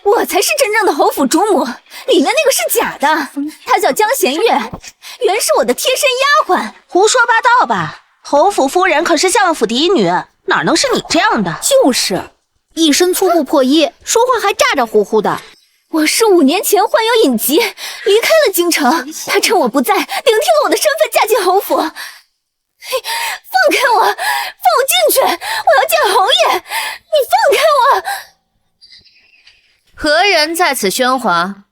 我才是真正的侯府主母，里面那个是假的。她叫江弦月，原是我的贴身丫鬟。胡说八道吧！侯府夫人可是相府嫡女，哪能是你这样的？就是，一身粗布破衣，说话还咋咋呼呼的。我是5年前患有隐疾，离开了京城。她趁我不在，顶替了我的身份，嫁进侯府。放开我，放我进去！我要见侯爷！你放开我！何人在此喧哗？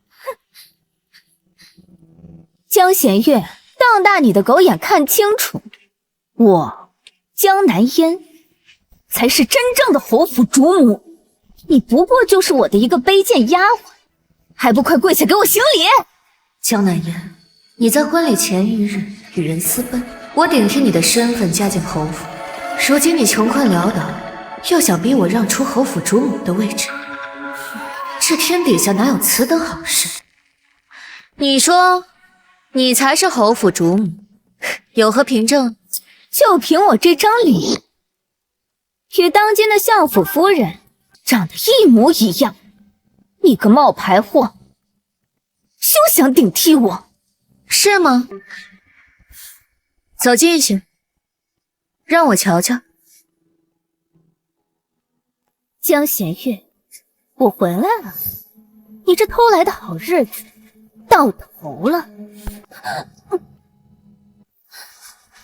江弦月，瞪大你的狗眼看清楚，我江南烟才是真正的侯府主母，你不过就是我的一个卑贱丫鬟，还不快跪下给我行礼！江南烟，你在婚礼前1日与人私奔，我顶替你的身份嫁进侯府，如今你穷困潦倒，又想逼我让出侯府主母的位置，这天底下哪有此等好事？你说你才是侯府主母，有何凭证？就凭我这张脸，与当今的相府夫人长得一模一样。你个冒牌货，休想顶替我！是吗？走近些，让我瞧瞧。江弦月，我回来了，你这偷来的好日子到头了。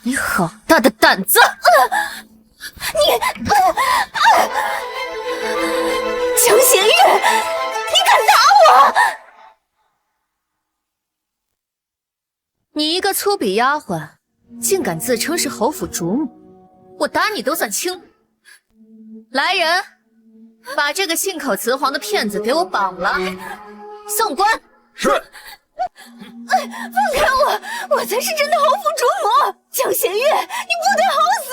你好大的胆子！江弦月，你敢打我！你一个粗鄙丫鬟，竟敢自称是侯府主母，我打你都算轻。来人，把这个信口雌黄的骗子给我绑了，送官。是。放开我！我才是真的侯府主母！江弦月，你不得好死！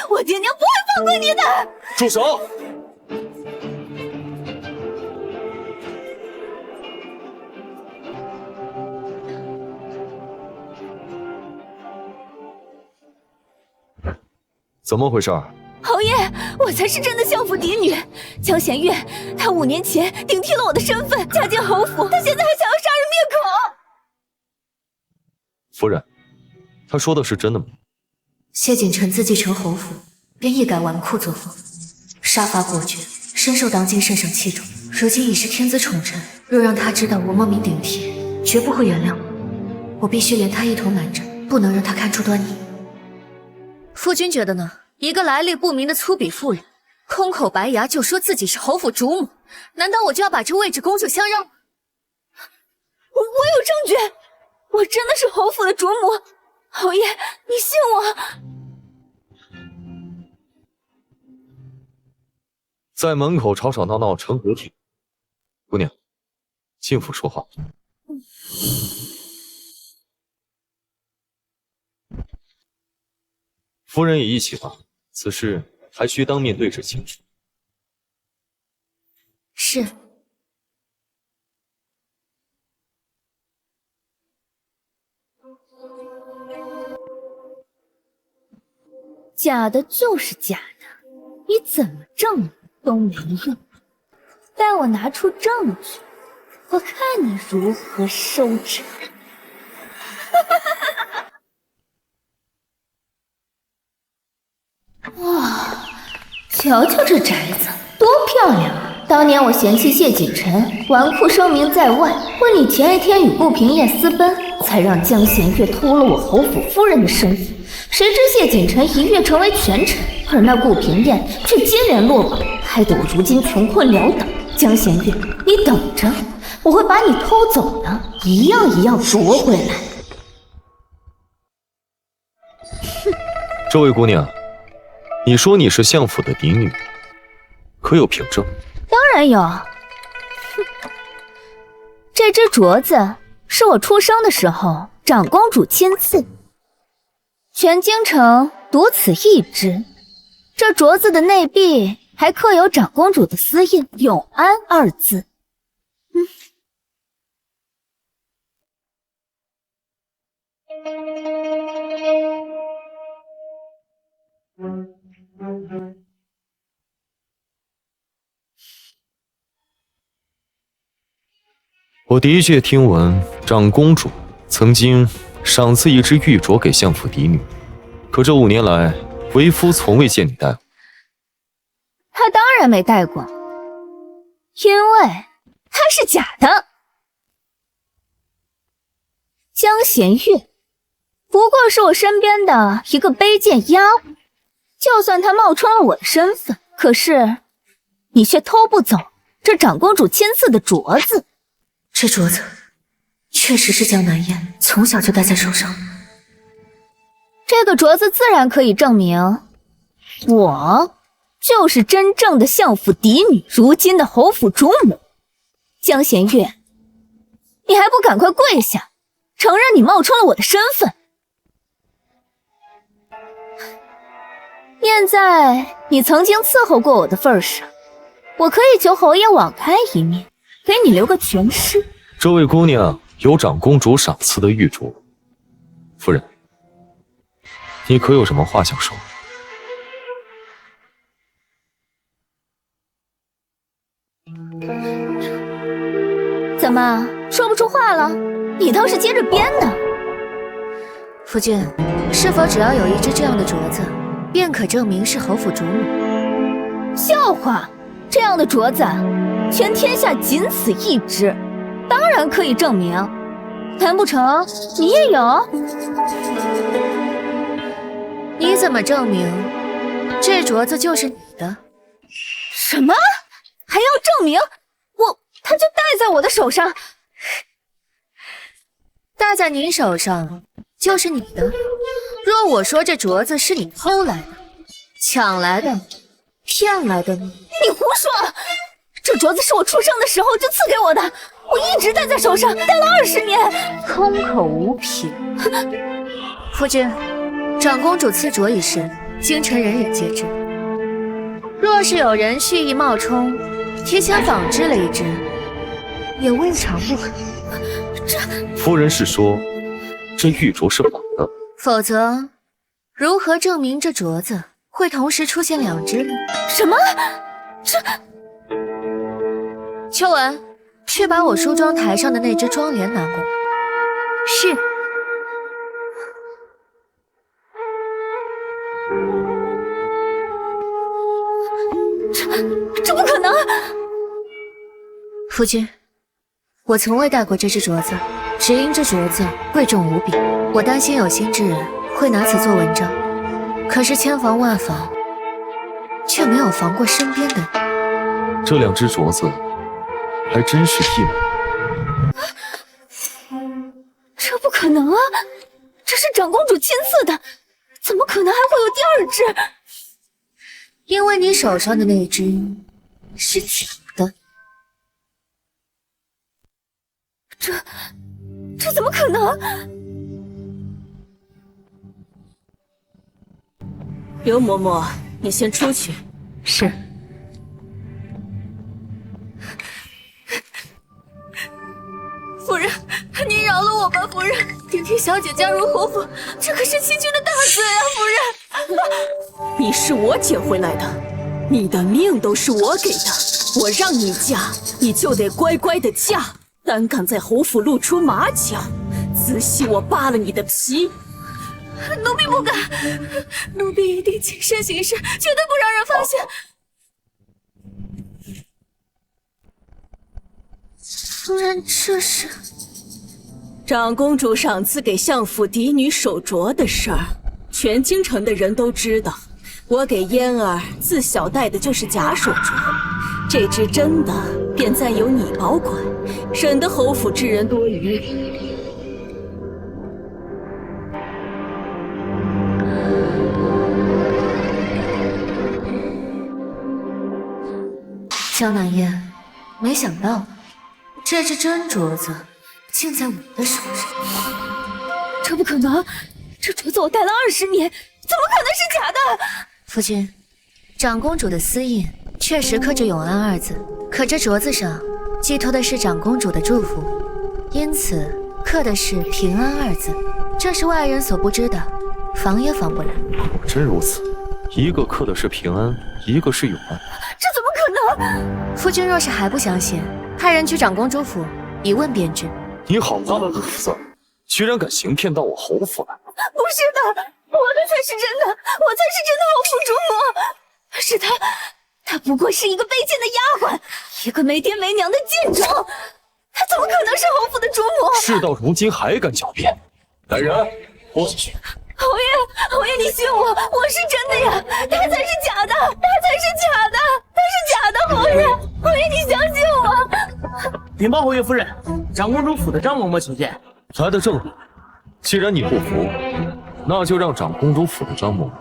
我爹娘不会放过你的！住手！怎么回事？侯爷，我才是真的相府嫡女江弦月，她5年前顶替了我的身份，嫁进侯府，她现在还想要杀人灭口。夫人，他说的是真的吗？谢锦城自继承侯府，便一改纨绔作风，杀伐果决，深受当今圣上器重。如今已是天子宠臣，若让他知道我冒名顶替，绝不会原谅我。我必须连他一同拦着，不能让他看出端倪。夫君觉得呢？一个来历不明的粗鄙妇人，空口白牙就说自己是侯府主母，难道我就要把这位置公主相让？我有证据，我真的是侯府的主母。侯爷，你信我？在门口吵吵闹闹成何体？姑娘，进府说话。夫人已一起吧，此事还需当面对质清楚。是。假的就是假的，你怎么证都没用。待我拿出证据，我看你如何收场。哇，瞧瞧这宅子多漂亮啊！当年我嫌弃谢锦城纨绔声名在外，婚礼前1天与顾平燕私奔，才让江弦月偷了我侯府夫人的身份。谁知谢锦城一跃成为权臣，而那顾平燕却接连落榜，害得我如今穷困潦倒。江弦月，你等着，我会把你偷走的一样一样夺回来。这位姑娘，你说你是相府的嫡女，可有凭证？当然有。这只镯子是我出生的时候长公主亲赐，全京城独此一只。这镯子的内壁还刻有长公主的私印“永安”2字。我的确听闻长公主曾经赏赐一只玉镯给相府嫡女，可这5年来，为夫从未见你戴过。他当然没戴过，因为它是假的。江弦月不过是我身边的一个卑贱丫鬟，就算她冒充了我的身份，可是你却偷不走这长公主亲赐的镯子。这镯子确实是江南燕从小就戴在手上。这个镯子自然可以证明，我就是真正的相府嫡女，如今的侯府主母江弦月。你还不赶快跪下，承认你冒充了我的身份！念在你曾经伺候过我的份上，我可以求侯爷网开一面，给你留个全尸。这位姑娘有长公主赏赐的玉镯，夫人，你可有什么话想说？怎么说不出话了？你倒是接着编呢。夫君，是否只要有一只这样的镯子，便可证明是侯府主母？笑话！这样的镯子，全天下仅此一只，当然可以证明。难不成你也有？你怎么证明这镯子就是你的？什么？还要证明？它就戴在我的手上。戴在你手上就是你的。若我说这镯子是你偷来的、抢来的、骗来的呢？你胡说！这镯子是我出生的时候就赐给我的，我一直戴在手上，戴了20年。空口无凭。夫君，长公主赐镯一事，京城人人皆知。若是有人蓄意冒充，提前仿制了一只，也未尝不可。夫人是说，这玉镯是仿的？否则，如何证明这镯子会同时出现2只呢？什么？秋文，去把我梳妆台上的那只妆帘拿过来。是。这不可能！夫君，我从未戴过这只镯子，只因这镯子贵重无比，我担心有心之人会拿此做文章。可是千防万防，却没有防过身边的你。这2只镯子还真是一模。这不可能啊！这是长公主亲赐的，怎么可能还会有第2只？因为你手上的那只是假的。这怎么可能？刘嬷嬷，你先出去。是。夫人，您饶了我吧，夫人！顶替小姐加入侯府，这可是欺君的大罪啊，夫人！你是我捡回来的，你的命都是我给的。我让你嫁，你就得乖乖的嫁。胆敢在侯府露出马脚，仔细我扒了你的皮！奴婢不敢，奴婢一定谨慎行事，绝对不让人发现。夫人，这是长公主赏赐给相府嫡女手镯的事儿，全京城的人都知道。我给嫣儿自小戴的就是假手镯，这只真的便暂由你保管，省得侯府之人多余。江南燕，没想到这只真镯子竟在我的手上。这不可能！这镯子我戴了20年，怎么可能是假的？夫君，长公主的私印确实刻着永安2字，可这镯子上寄托的是长公主的祝福，因此刻的是平安2字，这是外人所不知的，防也防不来。果真如此，一个刻的是平安，一个是永安。这怎么可能？夫君若是还不相信，派人去长公主府一问便知。你好大的胆子，居然敢行骗到我侯府来！不是的，我的才是真的，我才是真的侯府主母。是她不过是一个卑贱的丫鬟，一个没爹没娘的贱种，她怎么可能是侯府的主母？事到如今还敢狡辩，来人，拖下去！侯爷，你信我，我是真的呀，他才是假的，他才是假的，他是假的，侯爷，你相信我。禀报侯爷夫人，长公主府的张嬷嬷请见。来的正好，既然你不服，那就让长公主府的张嬷嬷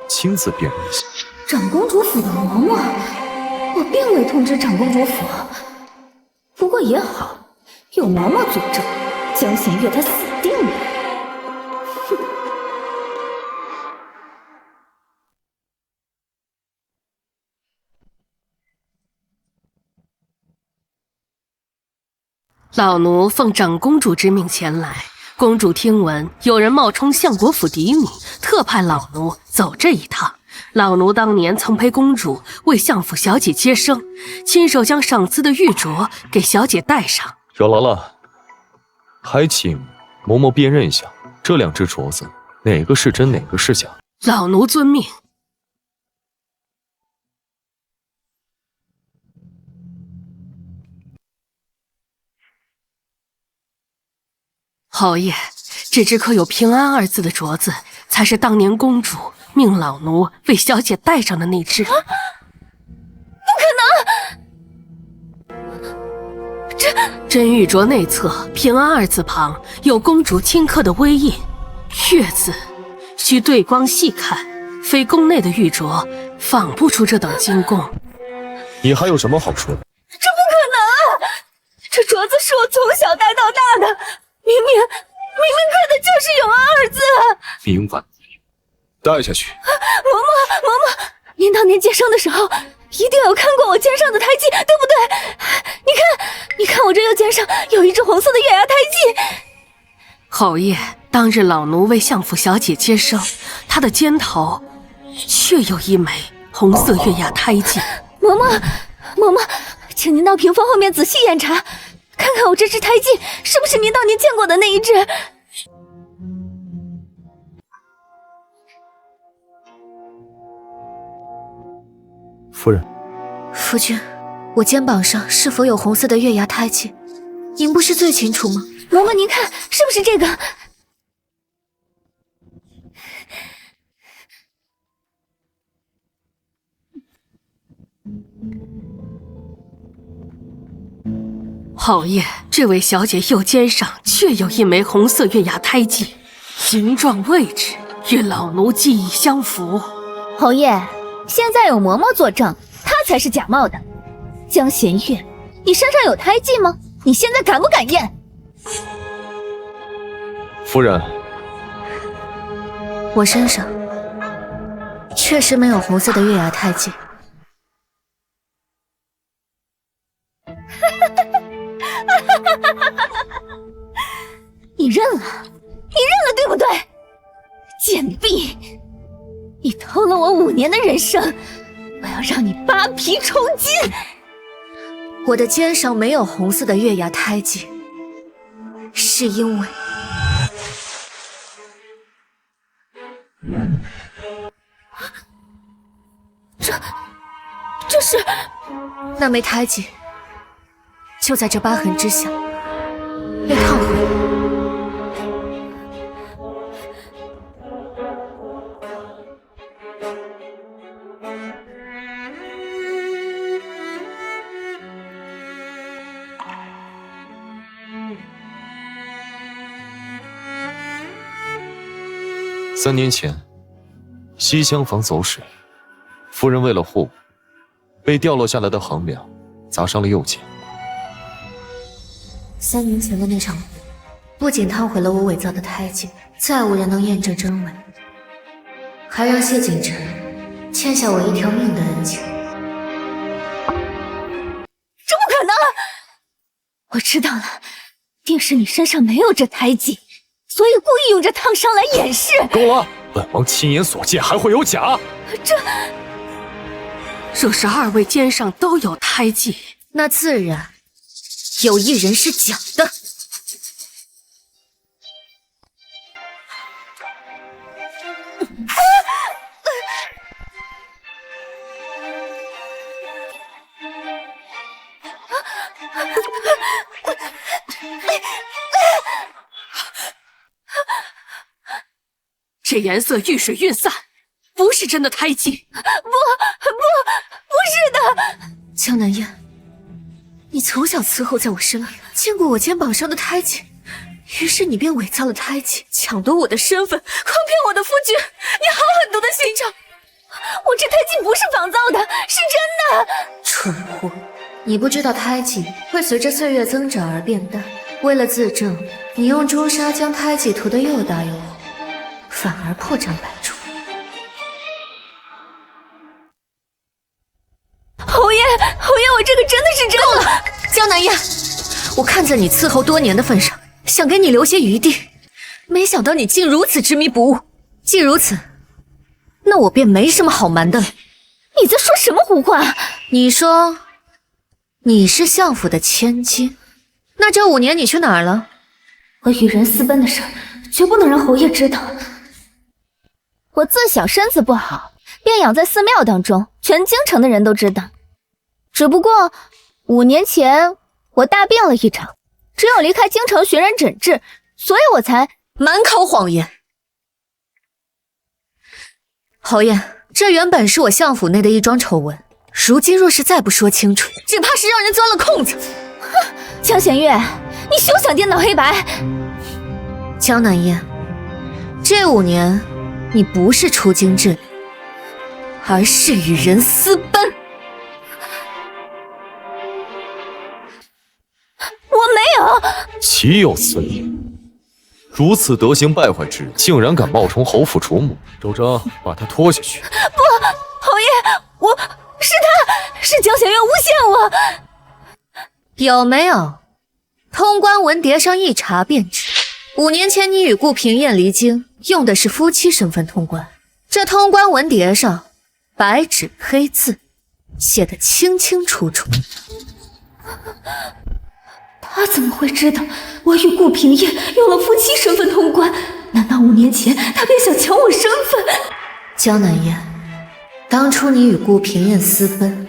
亲自辨认一下。长公主府的嬷嬷，我并未通知长公主府。不过也好，有嬷嬷作证，江弦月她死定了。老奴奉长公主之命前来，公主听闻有人冒充相国府嫡女，特派老奴走这一趟。老奴当年曾陪公主为相府小姐接生，亲手将赏赐的玉镯给小姐戴上。有劳了，还请嬷嬷辨认一下这两只镯子，哪个是真，哪个是假？老奴遵命。侯爷，这只刻有平安二字的镯子，才是当年公主命老奴为小姐戴上的那只。不可能！真玉镯内侧平安二字旁有公主亲刻的微印，月字需对光细看，非宫内的玉镯仿不出这等精工。你还有什么好说的？这不可能！这镯子是我从小戴到大的。明明刻的就是永安二字。明白，带下去。嬷嬷，您当年接生的时候，一定有看过我肩上的胎记，对不对？你看我这右肩上有一只红色的月牙胎记。侯爷，当日老奴为相府小姐接生，她的肩头确有一枚红色月牙胎记。嬷嬷，请您到屏风后面仔细验查。看看我这只胎记是不是您当年见过的那一只？夫人，夫君，我肩膀上是否有红色的月牙胎记？您不是最清楚吗？嬷嬷，您看是不是这个？侯爷，这位小姐右肩上确有一枚红色月牙胎记，形状位置与老奴记忆相符。侯爷，现在有嬷嬷作证，她才是假冒的。江弦月，你身上有胎记吗？你现在敢不敢验？夫人，我身上确实没有红色的月牙胎记。你认了，对不对？贱婢，你偷了我5年的人生，我要让你扒皮抽筋！我的肩上没有红色的月牙胎记，是因为这是那枚胎记就在这疤痕之下被烫回了。3年前，西厢房走水，夫人为了护我，被掉落下来的横梁砸伤了右肩。3年前的那场火，不仅烫毁了我伪造的胎记，再无人能验证真伪，还让谢景琛欠下我1条命的恩情。这不可能！我知道了，定是你身上没有这胎记，所以故意用这烫伤来掩饰。够了！本王亲眼所见，还会有假？若是2位肩上都有胎记，那自然有一人是假的。这颜色遇水晕散，不是真的胎记。不是的。江南烟，你从小伺候在我身边，见过我肩膀上的胎记，于是你便伪造了胎记，抢夺我的身份，诓骗我的夫君。你好狠毒的心肠！我这胎记不是仿造的，是真的。蠢货，你不知道胎记会随着岁月增长而变淡。为了自证，你用朱砂将胎记涂得又大又红，反而破绽百出。侯爷，我这个真的是真的。够了，江南烟，我看在你伺候多年的份上，想给你留些余地，没想到你竟如此执迷不悟。既如此，那我便没什么好瞒的了。你在说什么胡话？你说你是相府的千金，那这5年你去哪儿了？我与人私奔的事绝不能让侯爷知道。我自小身子不好，便养在寺庙当中，全京城的人都知道。只不过5年前我大病了一场，只有离开京城寻人诊治，所以我才满口谎言。侯爷，这原本是我相府内的一桩丑闻，如今若是再不说清楚，只怕是让人钻了空子。哼，江弦月，你休想颠倒黑白。江南烟，这5年你不是出京治理，而是与人私奔。我没有。岂有此理！如此德行败坏之人，竟然敢冒充侯府主母！周章，把他拖下去。不，侯爷，是江弦月诬陷我。有没有？通关文牒上一查便知。5年前你与顾平燕离京，用的是夫妻身份通关。这通关文牒上白纸黑字写得清清楚楚。他怎么会知道我与顾平燕用了夫妻身份通关？难道5年前他便想抢我身份？江南烟，当初你与顾平燕私奔，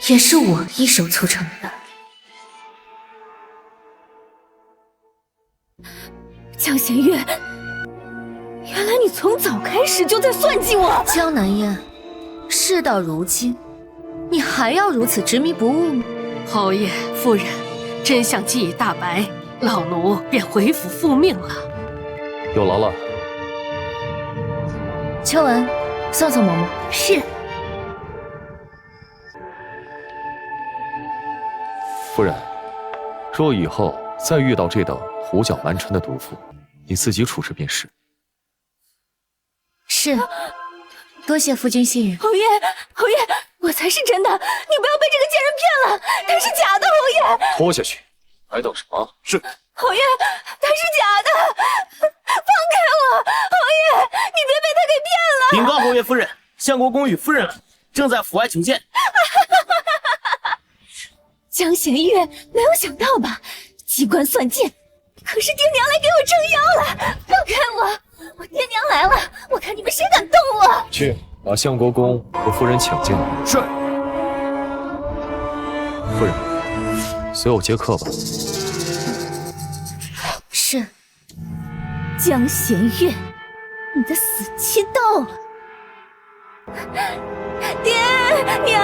也是我一手促成的。江弦月，原来你从早开始就在算计我。江南烟，事到如今，你还要如此执迷不悟吗？侯爷夫人，真相既已大白，老奴便回府复命了。有劳了。秋文，送送嬷嬷。是。夫人，若以后再遇到这等胡搅蛮缠的毒妇，你自己处置便是。是，多谢夫君信任。侯爷，我才是真的，你不要被这个贱人骗了，他是假的。侯爷，拖下去，还等什么？是。侯爷，他是假的，放开我！侯爷，你别被他给骗了。禀告侯爷夫人，相国公与夫人正在府外求见。江弦月，没有想到吧？机关算尽，可是爹娘来给我撑腰了！放开我！我爹娘来了，我看你们谁敢动我！去把相国公和夫人请进来。是。夫人，随我接客吧。是。江弦月，你的死期到了。爹娘，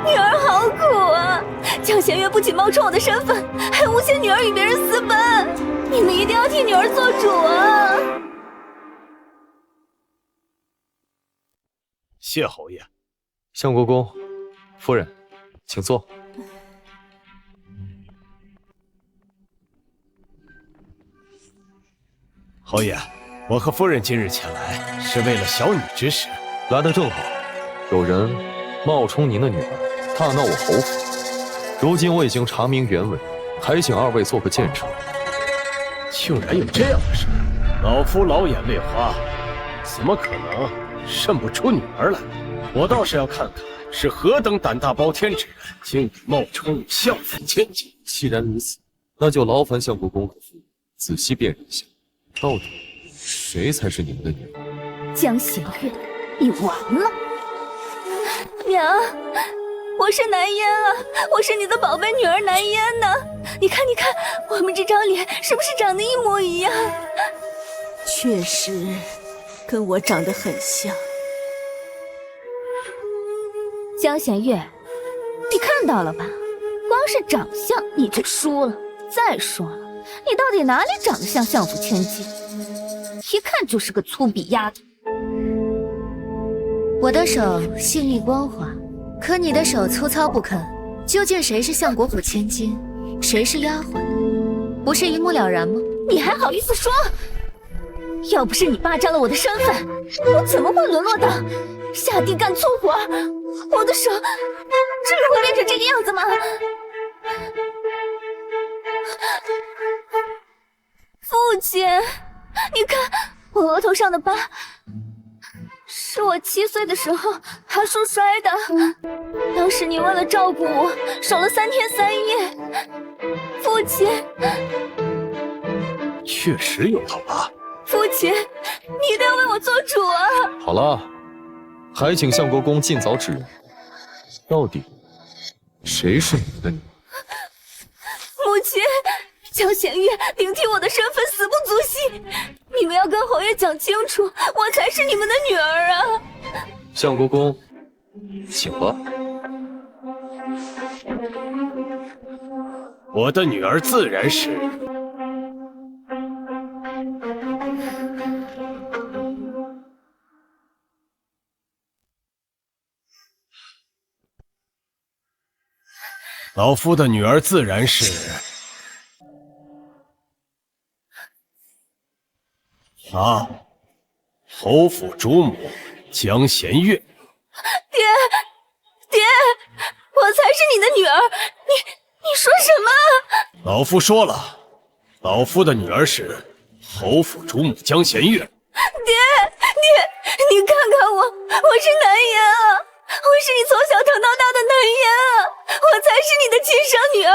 女儿好苦啊！江弦月不仅冒充我的身份，还诬陷女儿与别人私奔，你们一定要替女儿做主啊！谢侯爷。相国公，夫人，请坐。侯爷，我和夫人今日前来，是为了小女之事。来得正好，有人冒充您的女儿，大闹我侯府。如今我已经查明原委，还请二位做个见证。竟然有这样的事！老夫老眼未花，怎么可能认不出女儿来？我倒是要看看是何等胆大包天之人，竟敢冒充相府千金。既然如此，那就劳烦相国公和夫人仔细辨认一下，到底谁才是你们的女儿？江弦月，你完了！娘，我是南烟啊，我是你的宝贝女儿南烟呢。你看，我们这张脸是不是长得一模一样？确实，跟我长得很像。江弦月，你看到了吧？光是长相你就输了。再说了，你到底哪里长得像相府千金？一看就是个粗鄙丫头。我的手细腻光滑，可你的手粗糙不堪。究竟谁是相国府千金，谁是丫鬟，不是一目了然吗？你还好意思说？要不是你霸占了我的身份，我怎么会沦落到下地干粗活？我的手真的会变成这个样子吗？父亲，你看我额头上的疤，是我7岁的时候爬树摔的。当时你为了照顾我，守了3天3夜。父亲，确实有道疤。父亲，你一定要为我做主啊！好了，还请相国公尽早指认，到底谁是你的女儿？母亲，江弦月顶替我的身份死不足惜，你们要跟侯爷讲清楚，我才是你们的女儿啊！相国公，请吧。我的女儿自然是。老夫的女儿自然是侯府主母江弦月。爹，我才是你的女儿，你说什么？老夫说了，老夫的女儿是侯府主母江弦月。爹，你看看我是南烟啊，我是你从小疼到大的南烟啊，我才是你的亲生女儿，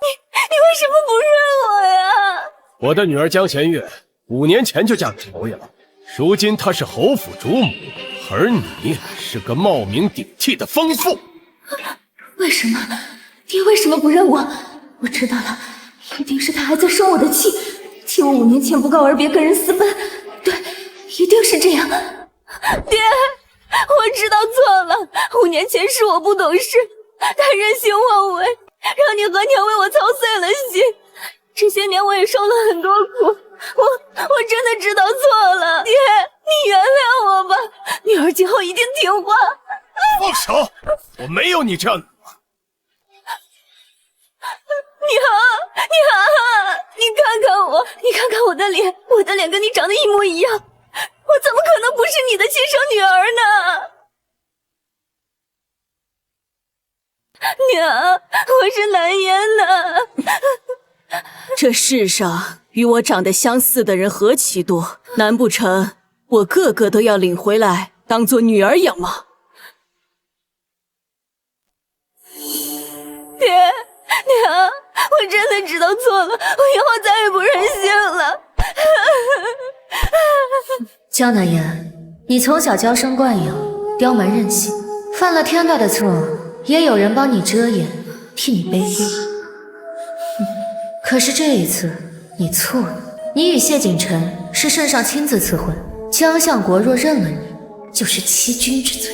你为什么不认我呀？我的女儿江弦月5年前就嫁给侯爷了，如今她是侯府主母，而你是个冒名顶替的疯妇。为什么？爹为什么不认我？我知道了，一定是他还在生我的气，替我5年前不告而别跟人私奔。对，一定是这样。爹，我知道错了，5年前是我不懂事，太任性妄为，让你和娘为我操碎了心。这些年我也受了很多苦，我真的知道错了。爹，你原谅我吧，女儿今后一定听话。放手！我没有你这样的。你看看我，你看看我的脸，我的脸跟你长得一模一样，我怎么可能不是你的亲生女儿呢？娘，我是南烟呢。这世上与我长得相似的人何其多，难不成我个个都要领回来当做女儿养吗？娘，我真的知道错了，我以后再也不任性了。江南烟，你从小娇生惯养，刁蛮任性，犯了天大的错，也有人帮你遮掩，替你背锅。可是这一次你错了，你与谢景晨是圣上亲自赐婚，江相国若认了你，就是欺君之罪。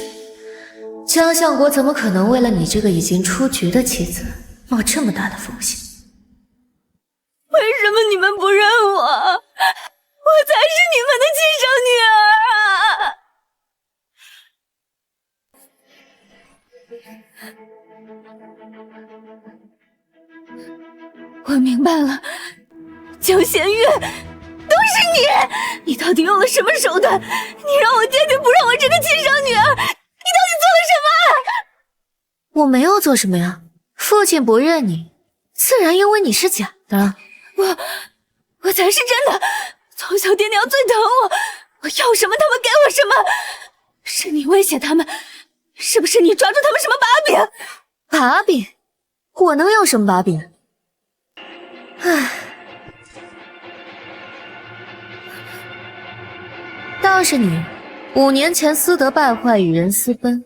江相国怎么可能为了你这个已经出局的妻子冒这么大的风险？为什么你们不认我？我才是你们的亲生女儿啊！我明白了，江弦月，都是你！你到底用了什么手段？你让我爹爹不认我这个亲生女儿，你到底做了什么？我没有做什么呀，父亲不认你，自然因为你是假的。我才是真的，从小爹娘最疼我，我要什么他们给我什么。是你威胁他们，是不是你抓住他们什么把柄？把柄？我能有什么把柄？唉，倒是你5年前私德败坏，与人私奔，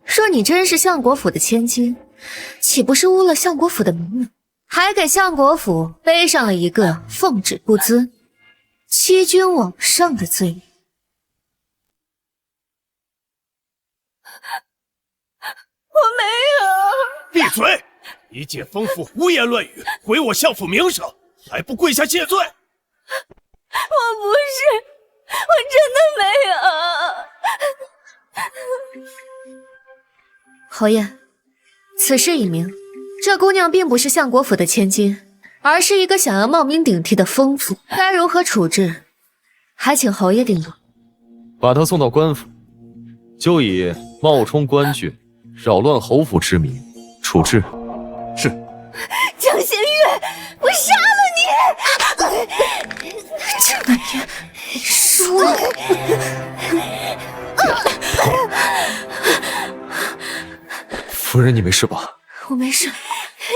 说你真是相国府的千金，岂不是污了相国府的名誉，还给相国府背上了一个奉旨不遵、欺君罔上的罪名？我没有。闭嘴！一介疯妇胡言乱语，毁我相府名声，还不跪下谢罪！我不是，我真的没有。侯爷，此事已明，这姑娘并不是相国府的千金，而是一个想要冒名顶替的疯妇，该如何处置，还请侯爷定夺。把她送到官府，就以冒充官眷、扰乱侯府之名处置。是。江弦月，我杀了你！江南月，输了。夫人，你没事吧？我没事。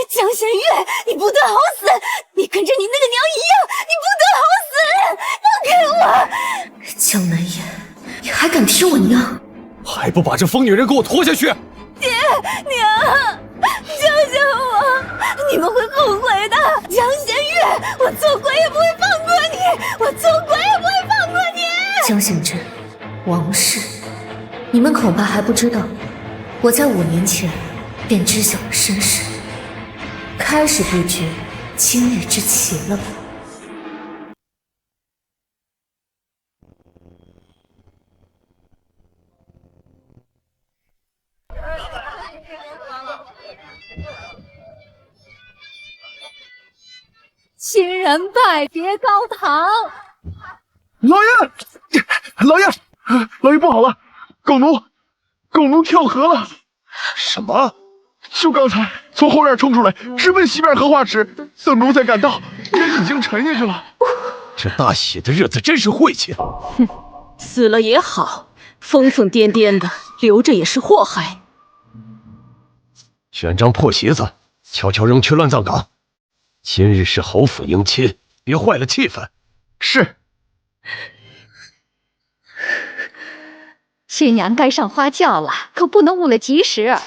江弦月，你不得好死！你跟着你那个娘一样，你不得好死！放开我！江南夜，你还敢踢我娘？还不把这疯女人给我拖下去！爹娘，救救我！你们会后悔的。江弦月，我做鬼也不会放过你！我做鬼也不会放过你！江显真，王氏，你们恐怕还不知道，我在5年前便知晓了身世，开始布局今日之棋了吧？新人拜别高堂。老爷不好了，狗奴跳河了！什么？就刚才从后院冲出来，直奔西边荷花池，等奴才赶到，人已经沉下去了。这大喜的日子真是晦气。哼，死了也好，疯疯癫癫的，留着也是祸害。选张破席子，悄悄扔去乱葬岗。今日是侯府迎亲，别坏了气氛。是。新娘该上花轿了，可不能误了吉时。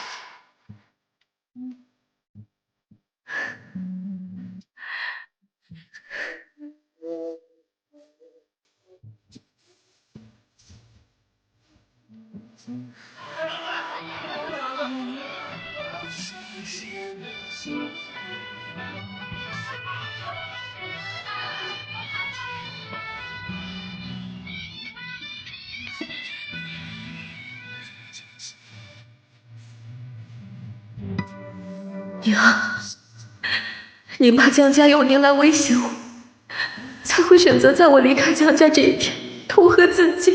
娘，您怕江家有您来威胁我，才会选择在我离开江家这一天投河自尽，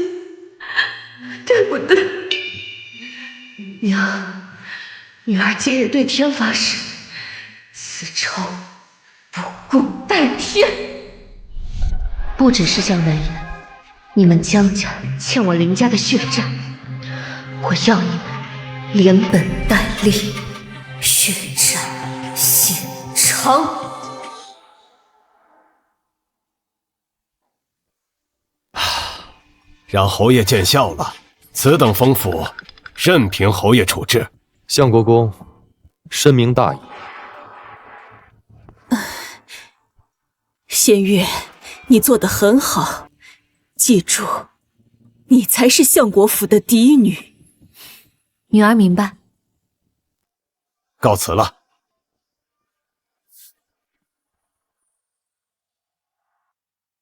对不对？娘，女儿今日对天发誓，此仇不共戴天。不只是江南人，你们江家欠我林家的血债，我要你们连本带利，血债血偿。让侯爷见笑了，此等疯妇，任凭侯爷处置。相国公深明大义。仙月，你做得很好，记住，你才是相国府的嫡女。女儿明白。告辞了。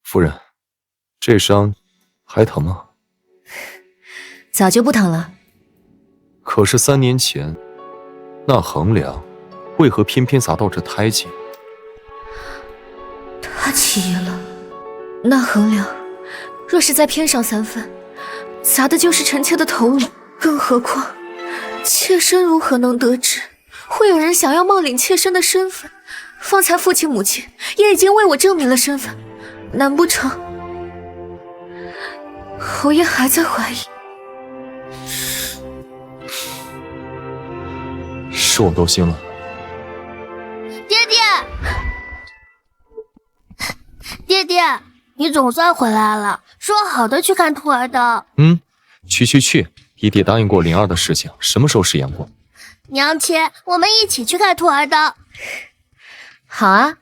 夫人，这伤还疼吗？早就不疼了。可是3年前，那横梁为何偏偏砸到这胎记？他起疑了。那横梁若是再偏上3分，砸的就是臣妾的头颅。更何况，妾身如何能得知会有人想要冒领妾身的身份？方才父亲母亲也已经为我证明了身份，难不成侯爷还在怀疑？是我多心了。爹爹，你总算回来了，说好的去看兔儿的。去，姨爹答应过灵儿的事情，什么时候实现过？娘亲，我们一起去看兔儿的。好啊。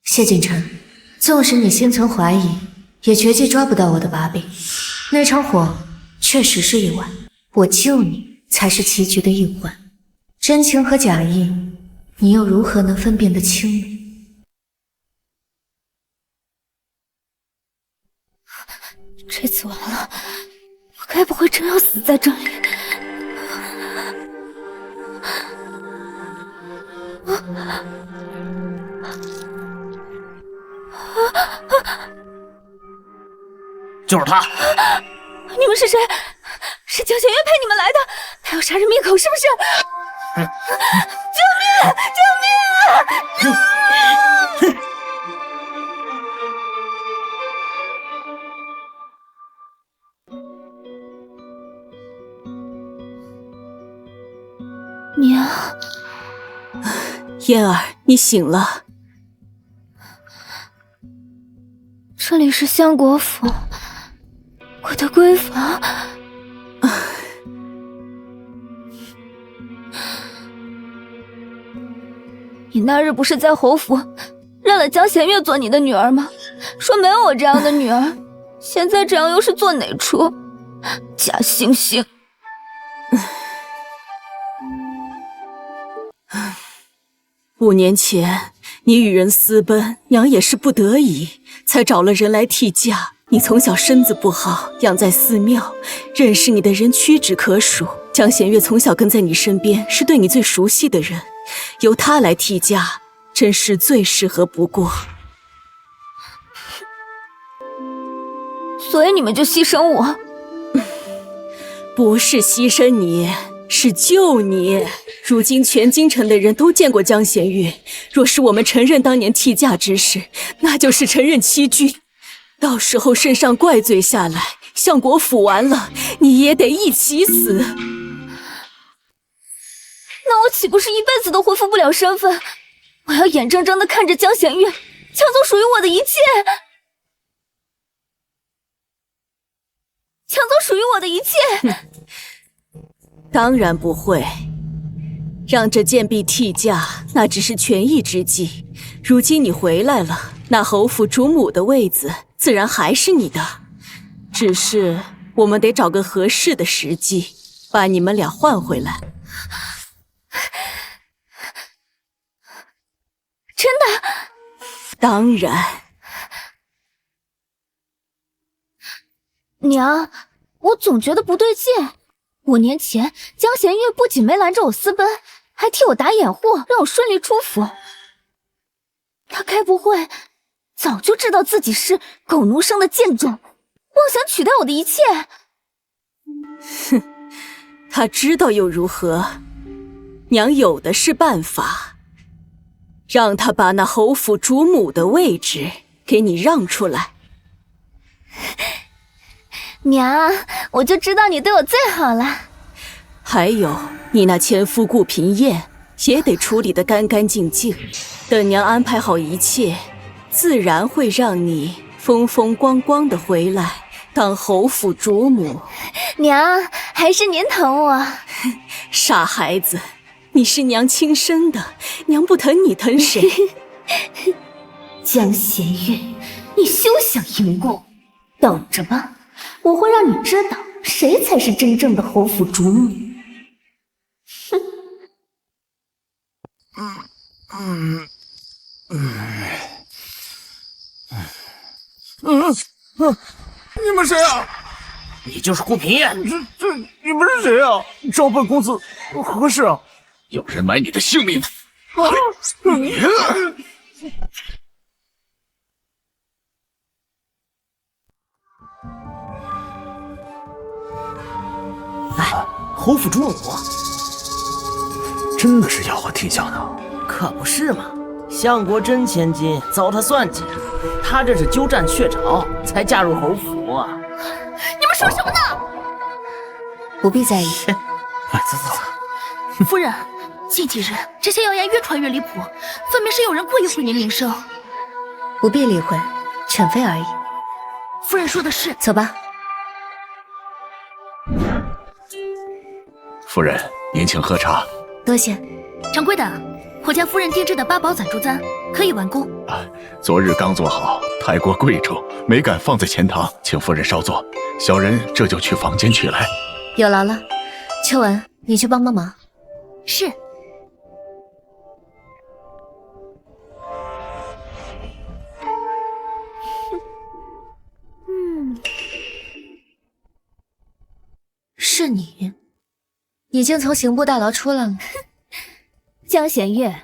谢锦城，纵使你心存怀疑，也绝技抓不到我的把柄。那场火确实是意外，我救你才是棋局的一环。真情和假意，你又如何能分辨得清呢？这次完了，我该不会真要死在这里？就是他！你们是谁？是江弦月派你们来的？他要杀人灭口是不是？救命！救命！娘，嫣儿，你醒了。这里是相国府，我的闺房。你那日不是在侯府认了江弦月做你的女儿吗？说没有我这样的女儿，现在这样又是做哪出？假惺惺！5年前，你与人私奔，娘也是不得已，才找了人来替嫁。你从小身子不好，养在寺庙，认识你的人屈指可数。江弦月从小跟在你身边，是对你最熟悉的人，由她来替嫁，真是最适合不过。所以你们就牺牲我？不是牺牲你，是救你。如今全京城的人都见过江弦月，若是我们承认当年替嫁之事，那就是承认欺君。到时候圣上怪罪下来，相国府完了，你也得一起死。那我岂不是一辈子都恢复不了身份？我要眼睁睁地看着江弦月抢走属于我的一切，抢走属于我的一切。当然不会，让这贱婢替嫁，那只是权宜之计。如今你回来了，那侯府主母的位子自然还是你的，只是我们得找个合适的时机，把你们俩换回来。真的？当然。娘，我总觉得不对劲。5年前，江弦月不仅没拦着我私奔，还替我打掩护，让我顺利出府。他该不会早就知道自己是狗奴生的贱种，妄想取代我的一切？哼，他知道又如何？娘有的是办法，让他把那侯府主母的位置给你让出来。娘，我就知道你对我最好了。还有，你那前夫顾平燕也得处理得干干净净。等娘安排好一切，自然会让你风风光光的回来当侯府主母。娘，还是您疼我。傻孩子，你是娘亲生的，娘不疼你疼谁？江弦月，你休想赢过我，等着吧。我会让你知道谁才是真正的侯府主母。你们谁啊？你就是顾平燕。你们是谁啊？找本公子何事啊？有人买你的性命！你！哎，侯府主母，真的是要我替嫁呢？可不是嘛！相国真千金遭他算计，他这是鸠占鹊巢，才嫁入侯府啊！你们说什么呢？不必在意。走。夫人，近几日这些谣言越传越离谱，分明是有人故意毁您名声。不必理会，犬非而已。夫人说的是。走吧。夫人，您请喝茶。多谢。掌柜的，我家夫人定制的八宝攒珠簪可以完工。昨日刚做好，太过贵重，没敢放在前堂，请夫人稍坐，小人这就去房间取来。有劳了。秋文，你去帮帮忙。是。是你？已经从刑部大牢出来了。江弦月，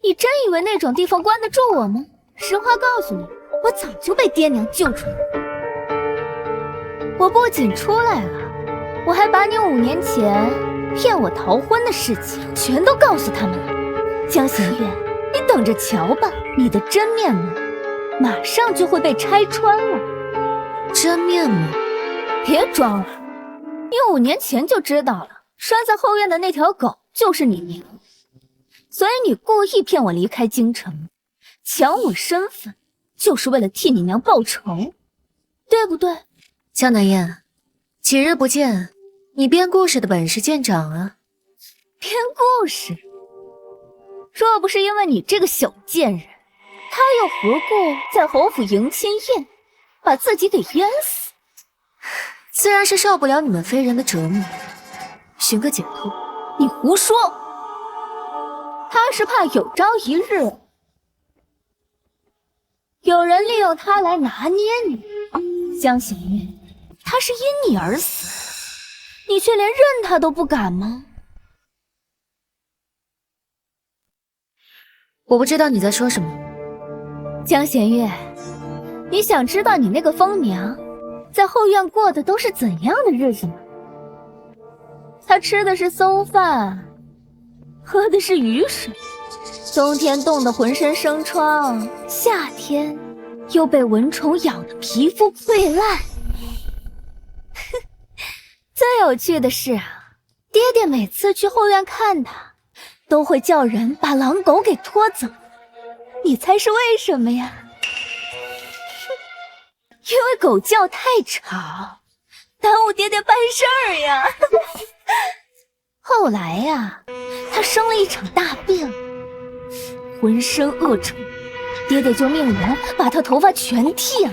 你真以为那种地方关得住我吗？实话告诉你，我早就被爹娘救出来了。我不仅出来了，我还把你5年前骗我逃婚的事情全都告诉他们了。江弦月，你等着瞧吧，你的真面目马上就会被拆穿了。真面目？别装了，你5年前就知道了，拴在后院的那条狗就是你娘，所以你故意骗我离开京城，抢我身份，就是为了替你娘报仇，对不对？江南燕，几日不见，你编故事的本事见长啊。编故事？若不是因为你这个小贱人，他又何故在侯府迎亲宴，把自己给淹死？自然是受不了你们非人的折磨，寻个解脱。你胡说！他是怕有朝一日有人利用他来拿捏你。江弦月，他是因你而死，你却连认他都不敢吗？我不知道你在说什么。江弦月，你想知道你那个疯娘在后院过的都是怎样的日子吗？她吃的是馊饭，喝的是雨水，冬天冻得浑身生疮，夏天又被蚊虫咬得皮肤溃烂。最有趣的是啊，爹爹每次去后院看她，都会叫人把狼狗给拖走。你猜是为什么呀？因为狗叫太吵，耽误爹爹办事儿呀。后来呀，他生了一场大病，浑身恶臭，爹爹就命人把他头发全剃了，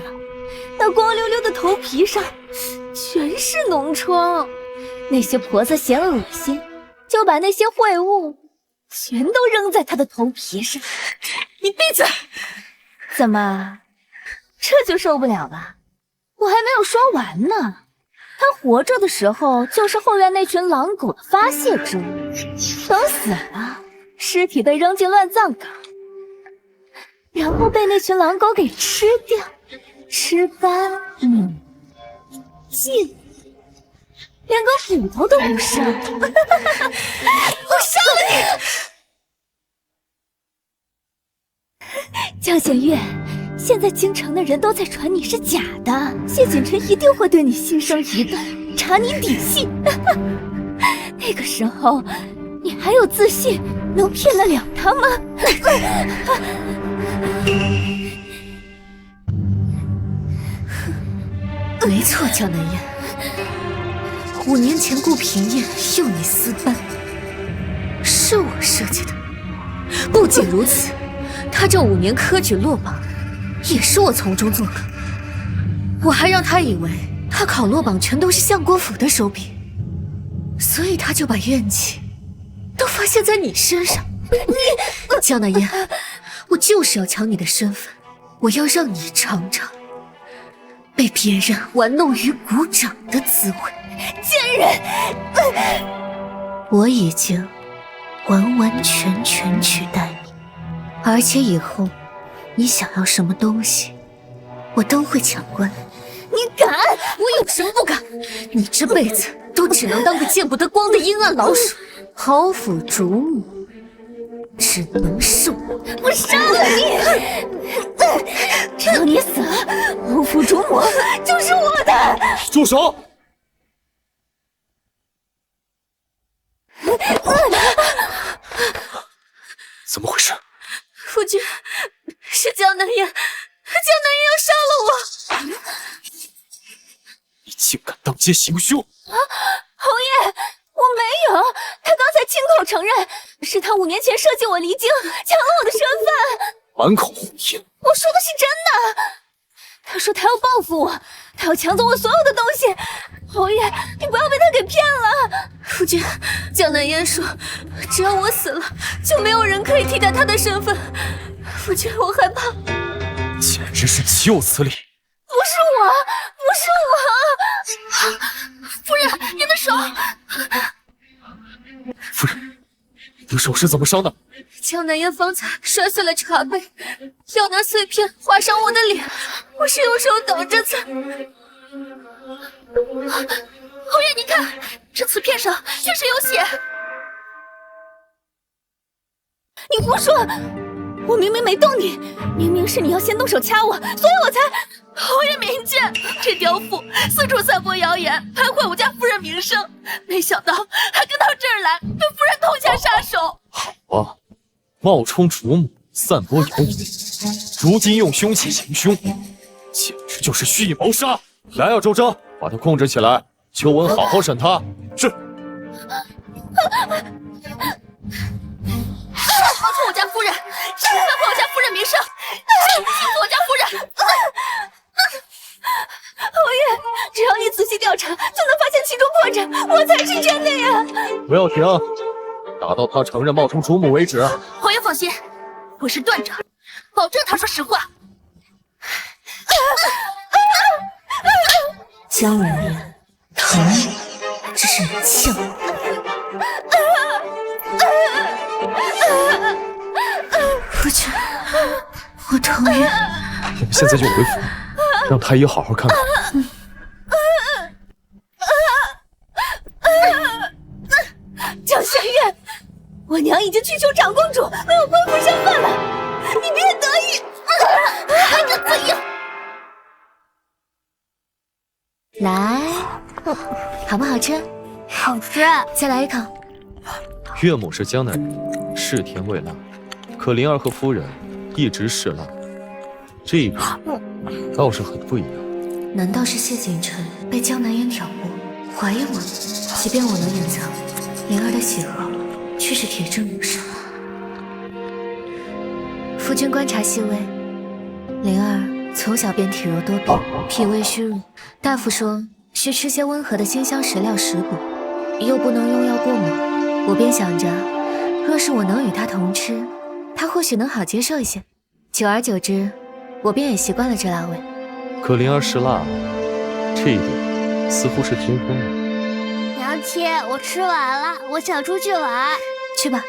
那光溜溜的头皮上全是脓疮。那些婆子嫌恶心，就把那些秽物全都扔在他的头皮上。你闭嘴！怎么，这就受不了了？我还没有说完呢。他活着的时候就是后院那群狼狗的发泄之物，等死了，尸体被扔进乱葬岗，然后被那群狼狗给吃掉，吃干净，连个骨头都不剩。我杀了你！江弦月，现在京城的人都在传你是假的，谢锦辰一定会对你心生疑窦，查你底细。那个时候，你还有自信能骗得了他吗？没错，江南燕，5年前顾平燕诱你私奔，是我设计的。不仅如此，他这5年科举落榜，也是我从中作梗。我还让他以为他考落榜全都是相国府的手笔，所以他就把怨气都发泄在你身上。你，江南燕，我就是要抢你的身份，我要让你尝尝被别人玩弄于股掌的滋味。贱人！我已经完完全全取代你，而且以后你想要什么东西，我都会抢过来。你敢？我有什么不敢？你这辈子都只能当个见不得光的阴暗老鼠。侯府主母只能是我。我杀了你！只要你死了，侯府主母就是我的。住手！怎么回事？夫君，是江南燕，江南烟要杀了我！你竟敢当街行凶！侯爷，我没有，他刚才亲口承认，是他5年前设计我离京，抢了我的身份。满口胡言！我说的是真的。他说他要报复我，他要抢走我所有的东西。侯爷，你不要被他给骗了。夫君，江南烟说，只要我死了，就没有人可以替代他的身份。夫君，我害怕。简直是岂有此理！不是我，不是我！夫人，您的手！夫人，你的手是怎么伤的？江南烟方才摔碎了茶杯，要拿碎片划伤我的脸，我是用手挡着才。侯爷，你看，这瓷片上确实有血。你胡说！我明明没动你，明明是你要先动手掐我，所以我才……侯爷明鉴，这刁妇四处散播谣言，败坏我家夫人名声，没想到还跟到这儿来，对夫人痛下杀手。好啊，冒充主母，散播谣言，如今用凶器行凶，简直就是蓄意谋杀！来啊，周章，把他控制起来，秋文好好审他。是。冒充我家夫人，是败坏我家夫人名声，是欺负我家夫人。侯爷，只要你仔细调查，就能发现其中破绽，我才是真的呀！不要停，打到他承认冒充主母为止。侯爷放心，我是段长，保证他说实话。江南烟，疼你，只是你欠我。夫君，我同意。我们现在就回府，让太医好好看看。江玄月，我娘已经去求长公主为我恢复身份了，你别得意，还敢怎样？来，好不好吃？好吃。再来一口。岳母是江南人，是甜味辣，可灵儿和夫人一直是辣，这个倒是很不一样。难道是谢锦城被江南烟挑拨，怀疑我？即便我能掩藏，灵儿的喜好却是铁证如山。夫君观察细微，灵儿从小便体弱多病，脾胃虚弱，大夫说需吃些温和的辛香食料食补，又不能用药过猛。我便想着，若是我能与他同吃，他或许能好接受一些。久而久之，我便也习惯了这辣味。可灵儿是辣，这一点似乎是天生的。娘亲，我吃完了，我想出去玩。去吧。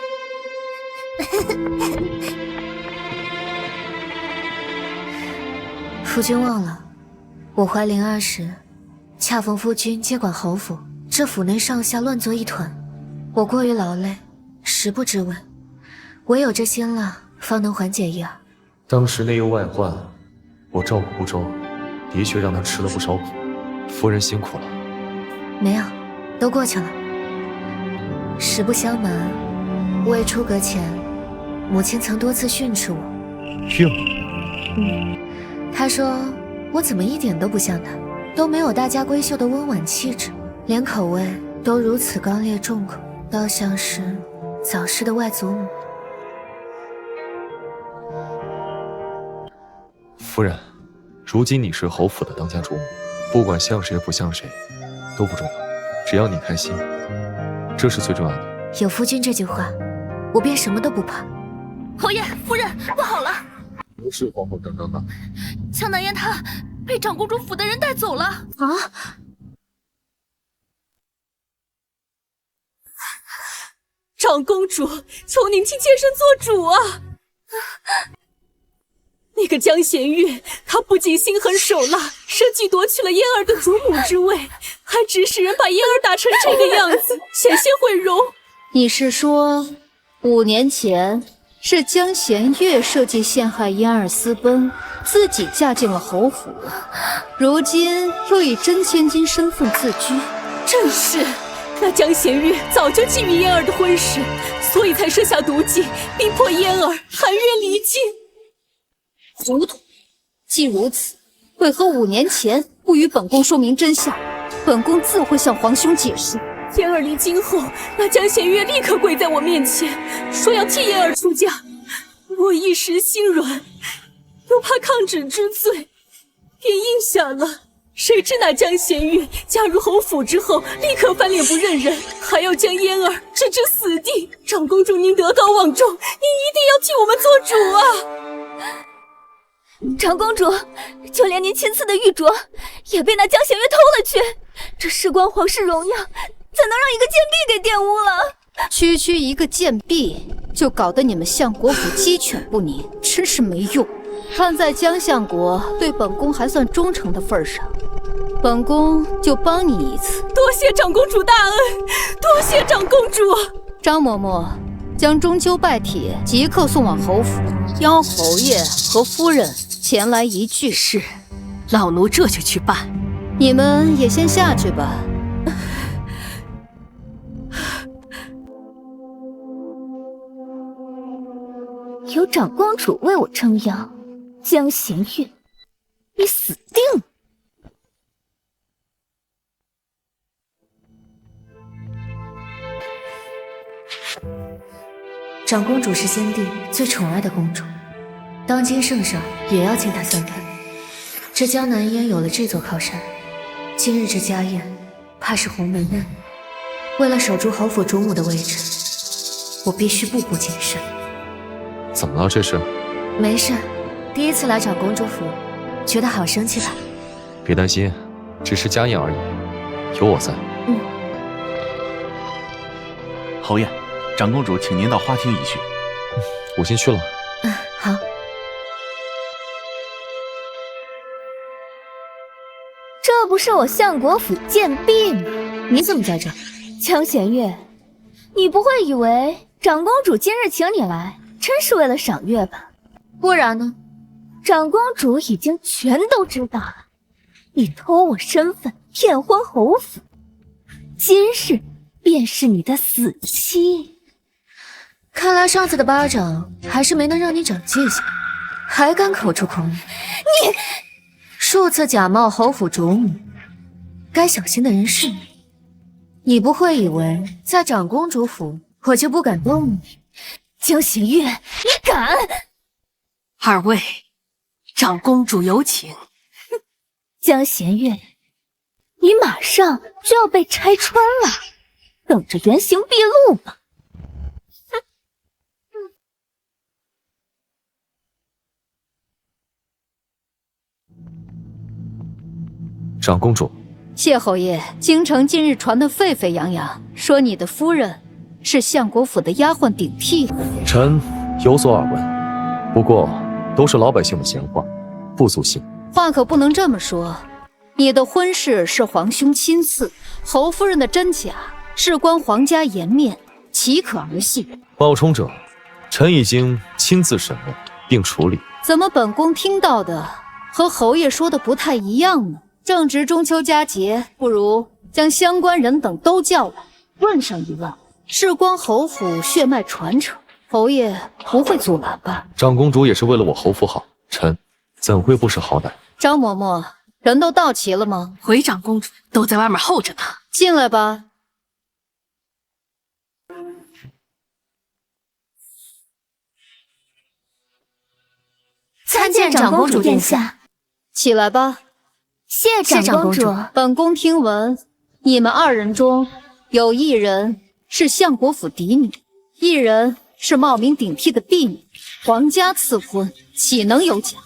夫君忘了，我怀灵儿时，恰逢夫君接管侯府，这府内上下乱作一团，我过于劳累，食不知味，唯有这辛辣方能缓解一二。当时内忧外患，我照顾不周，的确让他吃了不少苦。夫人辛苦了。没有，都过去了。实不相瞒，未出阁前，母亲曾多次训斥我。岳母？她说我怎么一点都不像她，都没有大家闺秀的温婉气质，连口味都如此刚烈重口，倒像是早逝的外祖母。夫人，如今你是侯府的当家主母，不管像谁不像谁，都不重要，只要你开心，这是最重要的。有夫君这句话，我便什么都不怕。侯爷，夫人，不好了！不是慌慌张张的。江南烟她被长公主府的人带走了。啊！长公主，求您替妾身做主啊！那个江贤玉，他不仅心狠手辣，设计夺取了嫣儿的主母之位，还指使人把嫣儿打成这个样子，险些毁容。你是说，5年前是江贤月设计陷害嫣儿私奔，自己嫁进了侯府，如今又以真千金身份自居？正是。那江贤玉早就觊觎嫣儿的婚事，所以才设下毒计，逼迫嫣儿含冤离京。糊涂！既如此，为何5年前不与本宫说明真相？本宫自会向皇兄解释。嫣儿离京后，那江弦月立刻跪在我面前，说要替嫣儿出嫁。我一时心软，又怕抗旨之罪，便应下了。谁知那江弦月嫁入侯府之后，立刻翻脸不认人，还要将嫣儿置之死地。长公主，您德高望重，您一定要替我们做主啊！长公主，就连您亲赐的玉镯也被那江弦月偷了去，这事关皇室荣耀，怎能让一个贱婢给玷污了？区一个贱婢，就搞得你们相国府鸡犬不宁，真是没用。看在江相国对本宫还算忠诚的份上，本宫就帮你一次。多谢长公主大恩，多谢长公主。张嬷嬷，将中秋拜帖即刻送往侯府，邀侯爷和夫人前来一聚。是，老奴这就去办。你们也先下去吧。有长公主为我撑腰，江弦月，你死定了！长公主是先帝最宠爱的公主，当今圣上也要敬她3分。这江南烟有了这座靠山，今日这家宴怕是鸿门宴。为了守住侯府主母的位置，我必须步步谨慎。怎么了？这是？没事，第一次来长公主府，觉得好生气吧？别担心，只是家宴而已，有我在。侯爷，长公主请您到花厅一叙。我先去了。好。这不是我相国府贱婢吗？你怎么在这？江弦月，你不会以为长公主今日请你来，真是为了赏月吧？不然呢？长公主已经全都知道了，你偷我身份，骗婚侯府，今日便是你的死期。看来上次的巴掌还是没能让你长记性，还敢口出狂言。你数次假冒侯府主母，该小心的人是你。你不会以为在长公主府我就不敢动你？江弦月，你敢！二位，长公主有请。江弦月，你马上就要被拆穿了，等着原形毕露吧。长公主，谢侯爷，京城近日传得沸沸扬扬，说你的夫人是相国府的丫鬟顶替。臣有所耳闻，不过都是老百姓的闲话，不足信。话可不能这么说，你的婚事是皇兄亲赐，侯夫人的真假事关皇家颜面，岂可儿戏？冒充者，臣已经亲自审问并处理。怎么本宫听到的和侯爷说的不太一样呢？正值中秋佳节，不如将相关人等都叫来，问上一问，事关侯府血脉传承，侯爷不会阻拦吧？长公主也是为了我侯府好，臣怎会不识好歹？张嬷嬷，人都到齐了吗？回长公主都在外面候着呢。进来吧。参见长公主殿下。起来吧。谢长公主。本宫听闻，你们2人中有1人是相国府嫡女，1人是冒名顶替的婢女，皇家赐婚，岂能有假？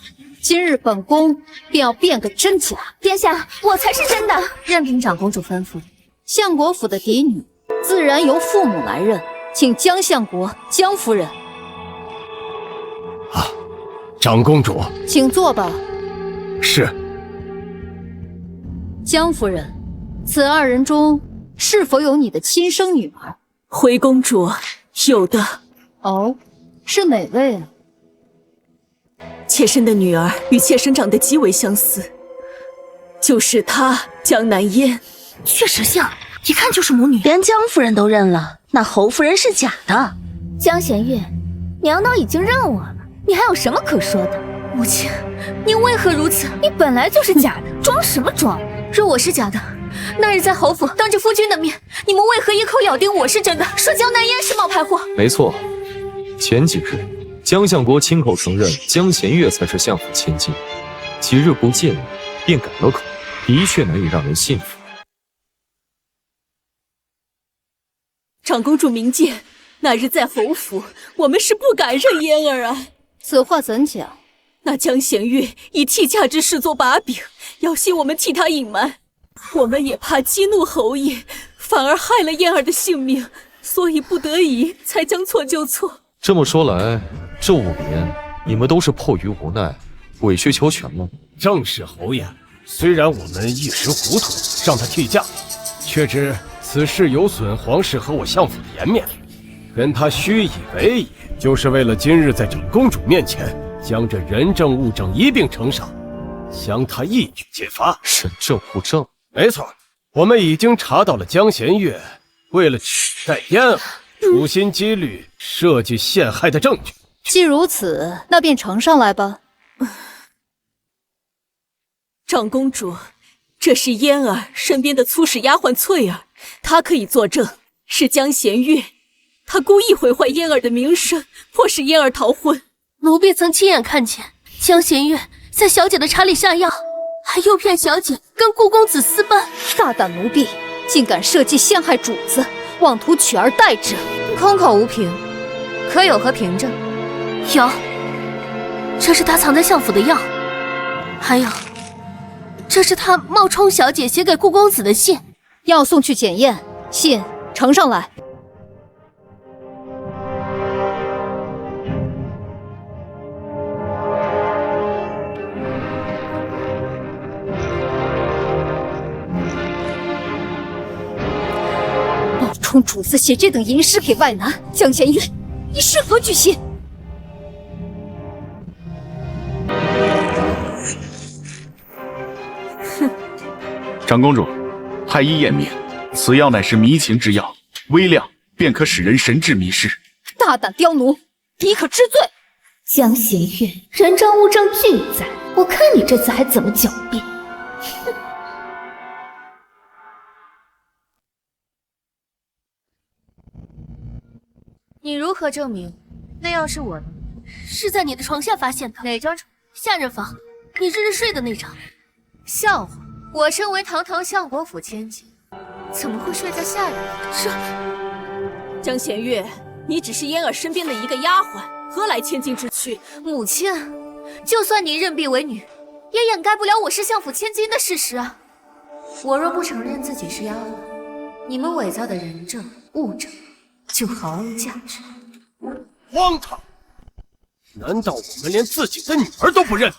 今日本宫便要辨个真假。殿下，我才是真的。任凭长公主吩咐。相国府的嫡女自然由父母来认，请江相国、江夫人。啊，长公主，请坐吧。是。江夫人，此2人中是否有你的亲生女儿？回公主，有的。哦，是哪位啊？妾身的女儿与妾身长得极为相似，就是她江南烟。确实像，一看就是母女。连江夫人都认了，那侯夫人是假的。江弦月，娘都已经认我了，你还有什么可说的？母亲，您为何如此？你本来就是假的，装什么装？若我是假的，那日在侯府当着夫君的面，你们为何一口咬定我是真的，说江南烟是冒牌货？没错，前几日江相国亲口承认江弦月才是相府千金，几日不见便改了口，的确难以让人信服。长公主明鉴，那日在侯府，我们是不敢认嫣儿啊。此话怎讲？那江弦月以替嫁之事做把柄，要挟我们替她隐瞒，我们也怕激怒侯爷，反而害了嫣儿的性命，所以不得已才将错就错。这么说来，这5年你们都是迫于无奈，委曲求全了。正是侯爷，虽然我们一时糊涂，让他替嫁，却知此事有损皇室和我相府的颜面，跟他虚以委以，就是为了今日在长公主面前将这人证物证一并呈上，将他一举揭发。人证物证？没错，我们已经查到了江弦月为了取代嫣儿，处心积虑设计陷害的证据。既如此，那便呈上来吧。长公主，这是嫣儿身边的粗使丫鬟翠儿，她可以作证，是江弦月，她故意毁坏嫣儿的名声，迫使嫣儿逃婚。奴婢曾亲眼看见江弦月在小姐的茶里下药，还诱骗小姐跟顾公子私奔。大胆奴婢，竟敢设计陷害主子，妄图取而代之。空口无凭，可有何凭证？有，这是他藏在相府的药，还有，这是他冒充小姐写给顾公子的信。要送去检验，信呈上来。冒充主子写这等淫诗给外男，江弦月，你是何居心？长公主，太医验明，此药乃是迷情之药，微量便可使人神志迷失。大胆刁奴，你可知罪？江弦月，人证物证俱在，我看你这次还怎么狡辩！哼！你如何证明那药是我的？是在你的床下发现的。哪张床？下人房，你日日睡的那张。笑话！我身为堂堂相国府千金，怎么会睡在下人房？江弦月，你只是嫣儿身边的一个丫鬟，何来千金之躯？母亲，就算你认婢为女，也掩盖不了我是相府千金的事实啊！我若不承认自己是丫鬟，你们伪造的人证物证就毫无价值。荒唐！难道我们连自己的女儿都不认得？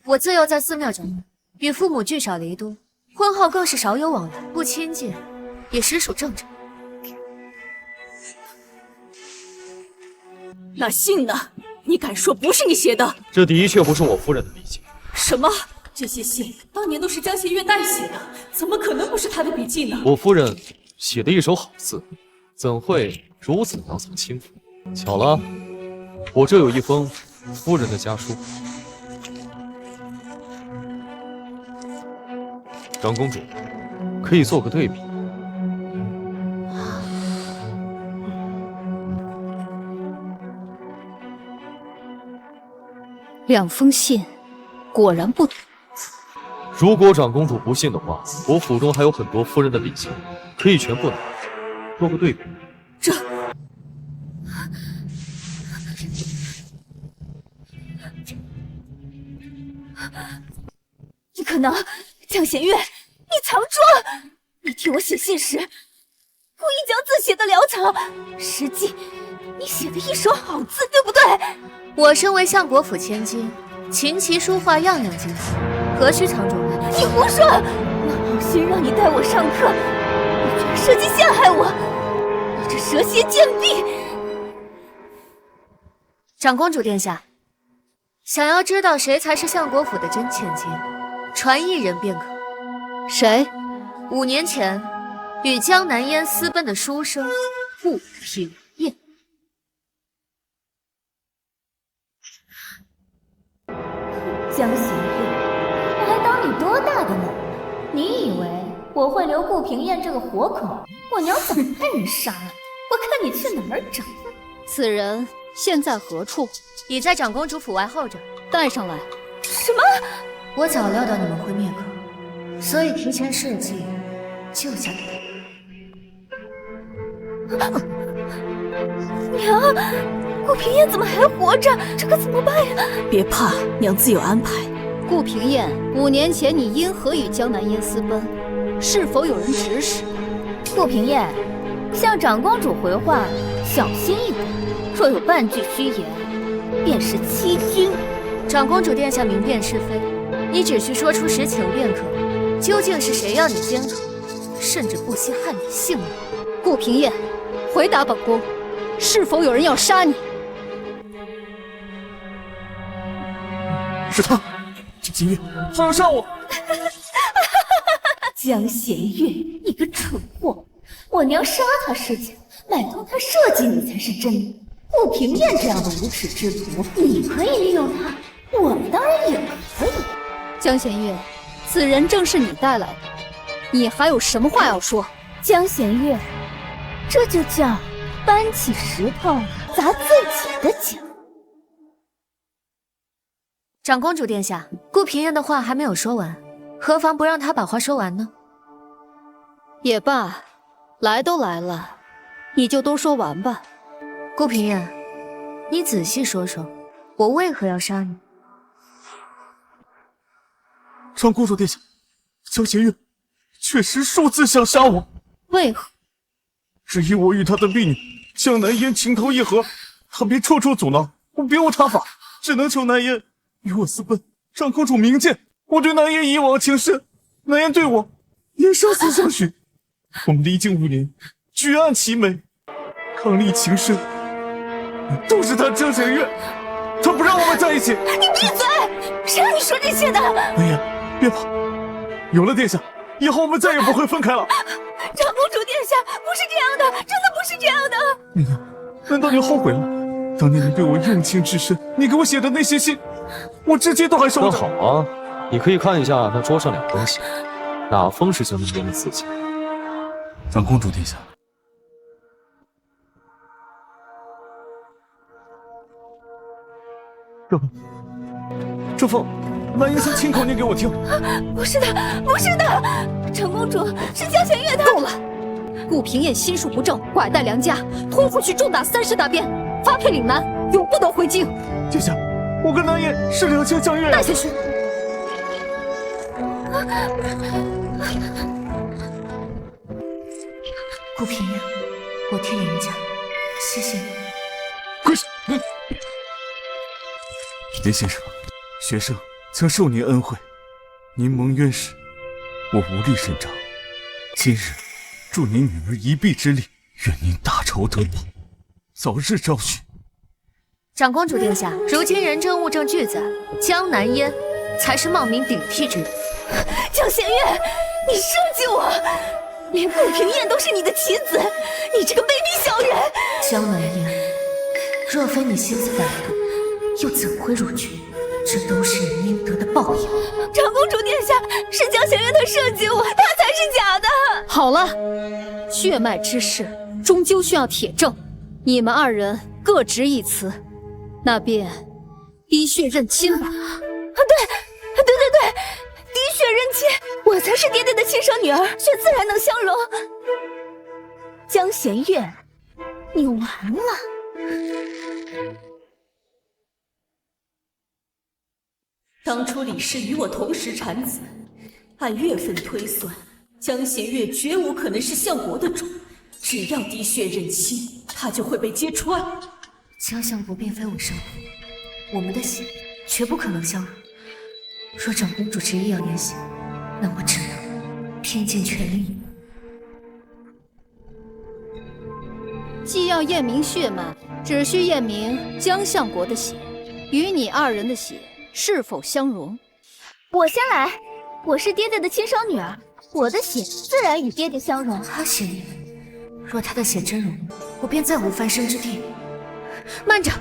我自幼在寺庙长大，与父母聚少离多，婚后更是少有往来，不亲近也实属正常。那信呢？你敢说不是你写的？这的确不是我夫人的笔迹。什么？这些信当年都是江弦月代写的，怎么可能不是她的笔记呢？我夫人写的一手好字，怎会如此囊藏轻浮？巧了，我这有一封夫人的家书。长公主，可以做个对比。两封信，果然不同。如果长公主不信的话，我府中还有很多夫人的笔记，可以全部拿来做个对比。这……你可能，江弦月，你藏拙！你替我写信时，故意将字写得潦草，实际你写的一手好字，对不对？我身为相国府千金，琴棋书画样样精通，何须藏拙？你胡说！我好心让你带我上课，你居然设计陷害我！你这蛇蝎贱婢！长公主殿下，想要知道谁才是相国府的真千金，传一人便可。谁？5年前与江南烟私奔的书生顾品燕。江贤月，我还当你多大的呢？你以为我会留顾平燕这个活口？我娘早派人杀了，我看你去哪儿找。此人现在何处？已在长公主府外候着。带上来。什么？我早料到你们会灭口，所以提前设计救下了他。娘，顾平燕怎么还活着？这可怎么办呀？别怕，娘自有安排。顾平燕，5年前你因何与江南烟私奔？是否有人指使？顾平燕，向长公主回话，小心一点。若有半句虚言，便是欺君。长公主殿下明辨是非，你只需说出实情便可。究竟是谁要你奸宠，甚至不惜害你性命？顾平燕，回答本宫，是否有人要杀你？是他，江贤月，他要杀我！江贤月，你个蠢货！我娘杀他是假，买通他设计你才是真的。顾平燕这样的无耻之徒，你可以利用他，我们当然也可以。江贤月，此人正是你带来的，你还有什么话要说？江贤月，这就叫搬起石头砸自己的脚。长公主殿下，顾平燕的话还没有说完，何妨不让她把话说完呢？也罢，来都来了，你就都说完吧。顾平燕，你仔细说说，我为何要杀你？长公主殿下，江贤月确实数次想杀我。为何？只因我与他的婢女江南烟情投意合，他便处处阻挠，我别无他法，只能求南烟与我私奔。长公主明鉴，我对南烟一往情深，南烟对我也生死相许。我们离京5年，举案齐眉，伉俪情深，都是他江贤月，他不让我们在一起。你闭嘴！谁让你说这些的？南烟，别怕，有了殿下，以后我们再也不会分开了。长公主殿下，不是这样的，真的不是这样的。娘娘，难道你后悔了？当年你对我用情至深，你给我写的那些信，我至今都还收着。那好啊，你可以看一下那桌上两封信，哪封是江南烟的自己？长公主殿下，这封南烟曾亲口念给我听。不是的，不是的，长公主是江贤月她。够了！顾平燕心术不正，拐带良家，拖出去重打30大鞭，发配岭南，永不得回京。殿下，我跟南烟是两情相悦。带下去。顾平燕，我替林家，谢谢你。跪下！林先生，学生曾受您恩惠，您蒙冤时，我无力伸张。今日助您女儿一臂之力，愿您大仇得报，早日昭许。长公主殿下，如今人证物证俱在，江南烟才是冒名顶替之人。江贤月，你设计我，连顾平燕都是你的棋子，你这个卑鄙小人！江南烟，若非你心思歹毒，又怎会入局？这都是你应得的报应。长公主殿下，是江贤月她设计我，她才是假的。好了，血脉之事终究需要铁证，你们2人各执一词，那便滴血认亲吧。对，滴血认亲，我才是爹爹的亲生女儿，血自然能相容。江贤月，你完了。当初李氏与我同时产子，按月份推算，江贤月绝无可能是相国的种。只要滴血认亲，他就会被揭穿。江相国并非我生父，我们的血绝不可能相容。若长公主执意要联系，那我只能拼尽全力。既要验明血脉，只需验明江相国的血与你2人的血是否相容。我先来，我是爹爹的亲生女儿，我的血自然与爹爹相容。他血里，若他的血真容，我便再无翻身之地。慢着，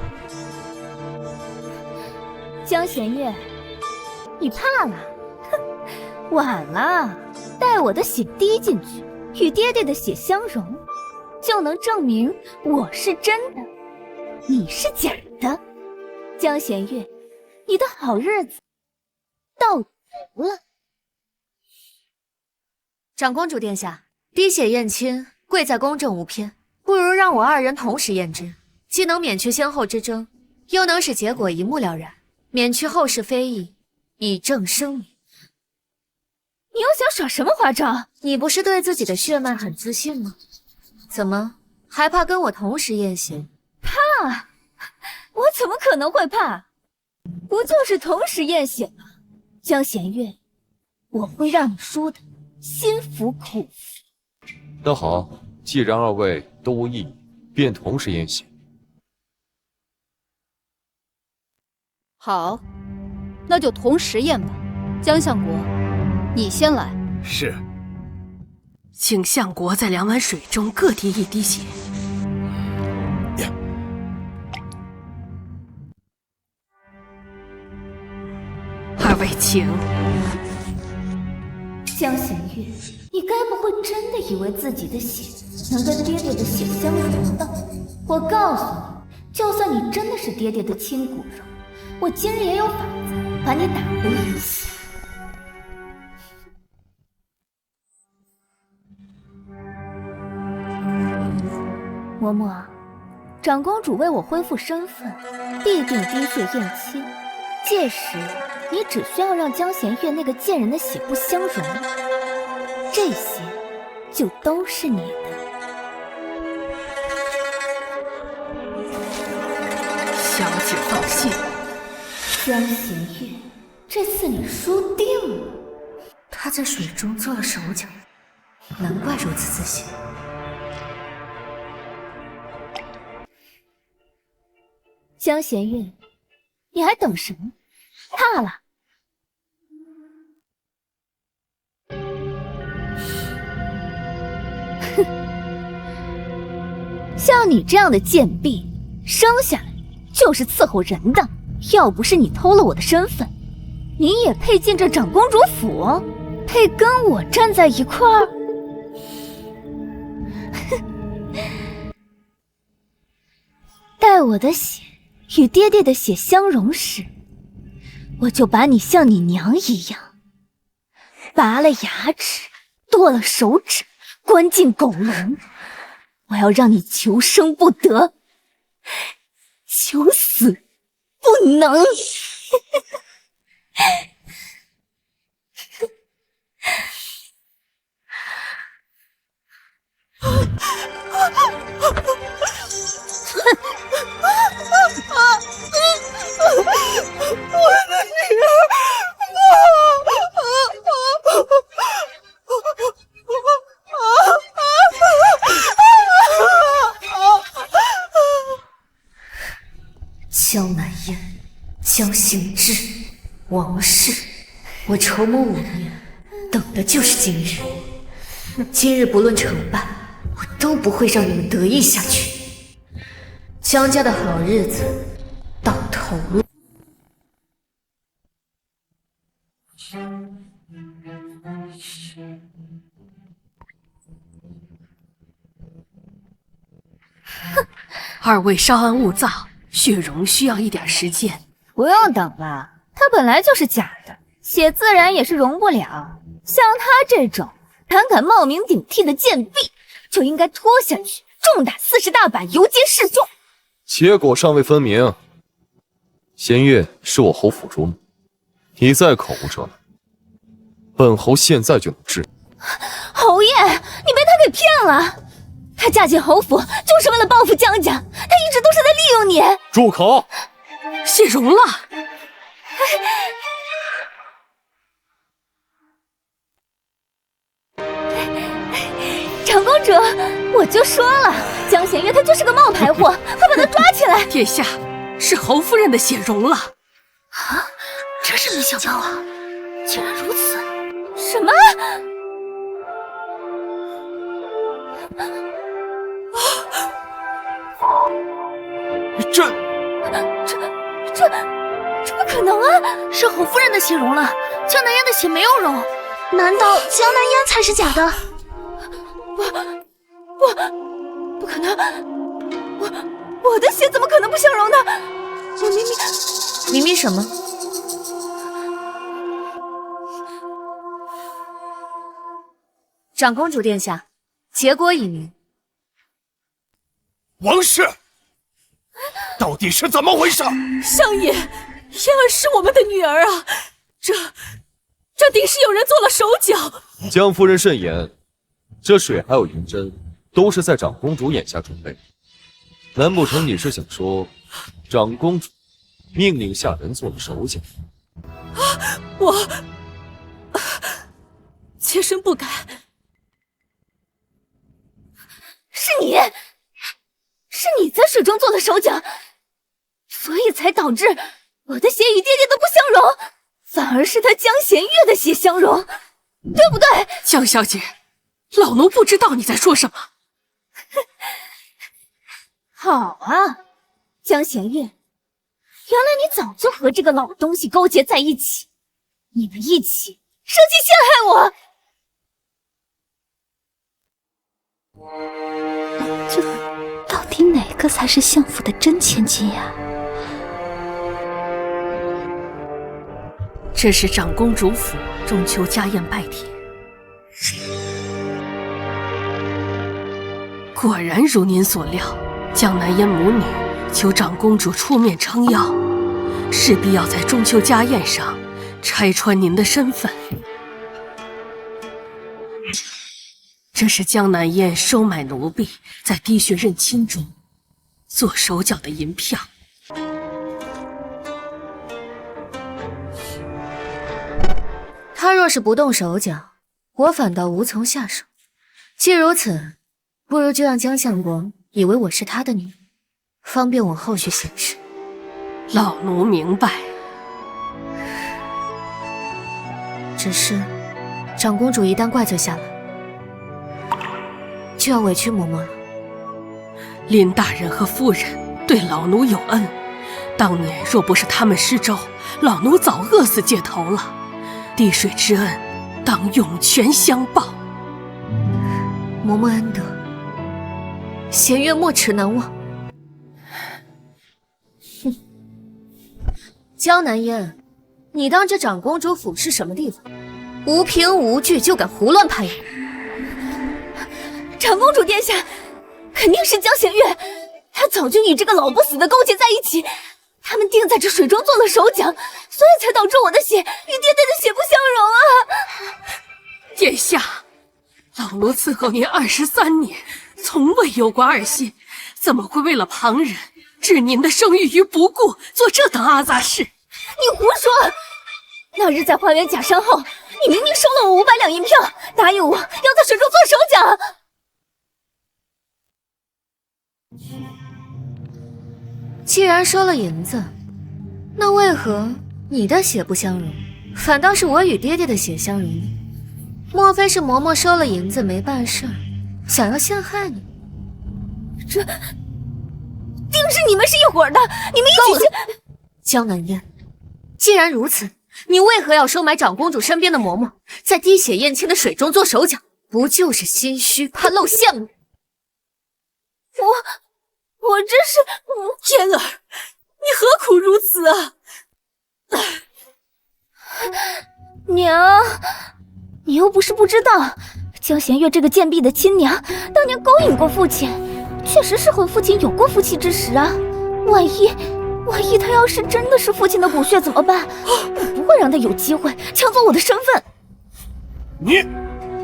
江贤月，你怕了？哼，晚了。待我的血滴进去，与爹爹的血相融，就能证明我是真的，你是假的。江弦月，你的好日子到头了。长公主殿下，滴血验亲，贵在公正无偏，不如让我二人同时验之，既能免去先后之争，又能使结果一目了然，免去后世非议，以正声明。你又想耍什么花招？你不是对自己的血脉很自信吗？怎么还怕跟我同时验血？怕？我怎么可能会怕？不就是同时验血吗？江弦月，我会让你输的心服口服。那好，既然二位都无异议，便同时验血。好，那就同时验吧。江相国，你先来。是。请相国在2碗水中各滴1滴血。二位请。江弦月，你该不会真的以为自己的血能跟爹爹的血相融吧？我告诉你，就算你真的是爹爹的亲骨肉，我今日也有法子把你打回原形。嬷嬷，长公主为我恢复身份，必定滴血验亲。届时，你只需要让江弦月那个贱人的血不相融，这些就都是你的。小姐放心，江弦月，这次你输定了。他在水中做了手脚，难怪如此自信。江弦月，你还等什么？怕了？哼，像你这样的贱婢，生下来就是伺候人的。要不是你偷了我的身份，你也配进这长公主府？配跟我站在一块儿？待我的血与爹爹的血相融时，我就把你像你娘一样，拔了牙齿，剁了手指，关进狗笼。我要让你求生不得，求死不能。江南烟，江行之，王氏，我筹谋5年，等的就是今日。今日不论成败，我都不会让你们得意下去。江家的好日子到头了。二位稍安勿躁，血容需要一点时间。不用等了，它本来就是假的，血自然也是容不了。像他这种敢冒名顶替的贱婢，就应该拖下去，重打40大板，游街示众。结果尚未分明。弦月是我侯府主母，你再口无遮拦，本侯现在就能治你。侯爷，你被他给骗了。她嫁进侯府就是为了报复江家，她一直都是在利用你。住口！血融了。长公主，我就说了，江弦月她就是个冒牌货，快把她抓起来！殿下，是侯夫人的血融了。啊，真是没想到啊，竟然如此！什么？这不可能啊！是侯夫人的血融了，江南烟的血没有融。难道江南烟才是假的？不可能！我的血怎么可能不相容呢？我明明什么？长公主殿下，结果已明。王氏，到底是怎么回事？相爷，嫣儿是我们的女儿啊！这定是有人做了手脚。江夫人慎言，这水还有银针，都是在长公主眼下准备。难不成你是想说，长公主命令下人做了手脚？我妾身不敢。是你在水中做了手脚，所以才导致我的血与爹爹的不相容，反而是他江弦月的血相容，对不对？江小姐，老奴不知道你在说什么。好啊，江弦月，原来你早就和这个老东西勾结在一起，你们一起设计陷害我。这到底哪个才是相府的真千金呀？这是长公主府中秋家宴拜帖。果然如您所料，江南烟母女求长公主出面撑腰，势必要在中秋家宴上拆穿您的身份。这是江南烟收买奴婢，在滴血认亲中做手脚的银票。他若是不动手脚，我反倒无从下手。既如此，不如就让江相国以为我是他的女儿，方便我后续行事。老奴明白。只是，长公主一旦怪罪下来，就要委屈嬷嬷了。林大人和夫人对老奴有恩，当年若不是他们施粥，老奴早饿死街头了。滴水之恩，当涌泉相报。嬷嬷恩德，弦月没齿难忘。哼，江南烟，你当这长公主府是什么地方？无凭无据就敢胡乱攀援？长公主殿下，肯定是江弦月，她早就与这个老不死的勾结在一起，他们定在这水中做了手脚，所以才导致我的血与爹爹的血不相容啊！殿下，老奴伺候您23年，从未有过二心，怎么会为了旁人置您的声誉于不顾，做这等阿杂事？你胡说！那日在花园假山后，你明明收了我500两银票，答应我要在水中做手脚。既然收了银子，那为何你的血不相容，反倒是我与爹爹的血相容呢？莫非是嬷嬷收了银子没办事儿，想要陷害你？这定是你们是一伙的，你们一起去。江南烟，既然如此，你为何要收买长公主身边的嬷嬷，在滴血验亲的水中做手脚？不就是心虚，怕露馅吗？我这是嫣儿，你何苦如此啊？娘，你又不是不知道，江弦月这个贱婢的亲娘，当年勾引过父亲，确实是和父亲有过夫妻之实啊。万一她要是真的是父亲的骨血怎么办？我不会让她有机会抢走我的身份。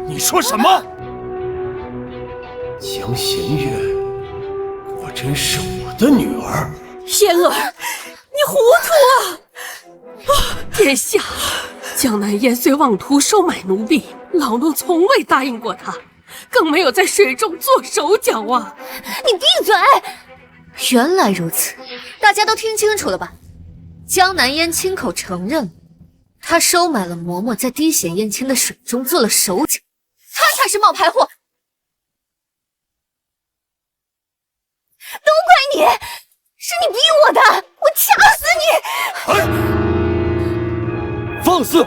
你说什么？江弦月果真是我的女儿？嫣儿，你糊涂啊！殿下，江南烟虽妄图收买奴婢，老奴从未答应过他，更没有在水中做手脚啊！你闭嘴！原来如此，大家都听清楚了吧？江南烟亲口承认，他收买了嬷嬷，在滴血验亲的水中做了手脚，他才是冒牌货！都怪你，是你逼我的，我掐死你！放肆！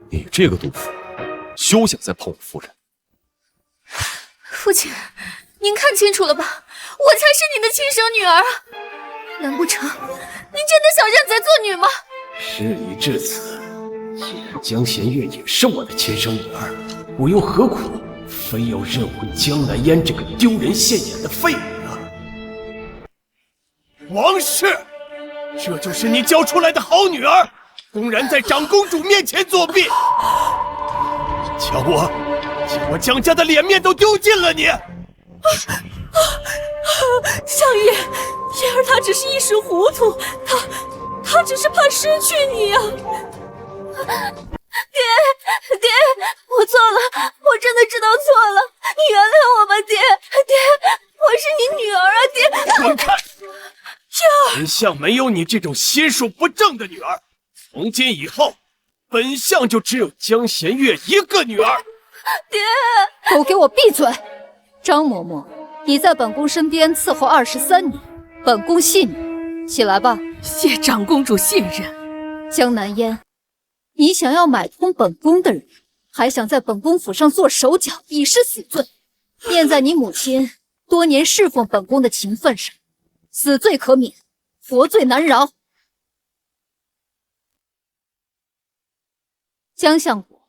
你这个毒妇，休想再碰我夫人！父亲，您看清楚了吧？我才是您的亲生女儿啊！难不成您真的想认贼作女吗？事已至此，既然江弦月也是我的亲生女儿，我又何苦非要认混江南烟这个丢人现眼的废物呢？王氏，这就是你教出来的好女儿，公然在长公主面前作弊，将我江家的脸面都丢尽了你！相爷，燕儿她只是一时糊涂，她只是怕失去你呀。爹，我错了，我真的知道错了，你原谅我吧，爹，我是你女儿啊，爹。滚开！本相没有你这种心术不正的女儿，从今以后，本相就只有江弦月一个女儿。爹，都给我闭嘴！张嬷嬷，你在本宫身边伺候23年，本宫信你。起来吧。谢长公主信任。江南烟，你想要买通本宫的人，还想在本宫府上做手脚，以示死罪。念在你母亲多年侍奉本宫的情分上，死罪可免，佛罪难饶。江相国，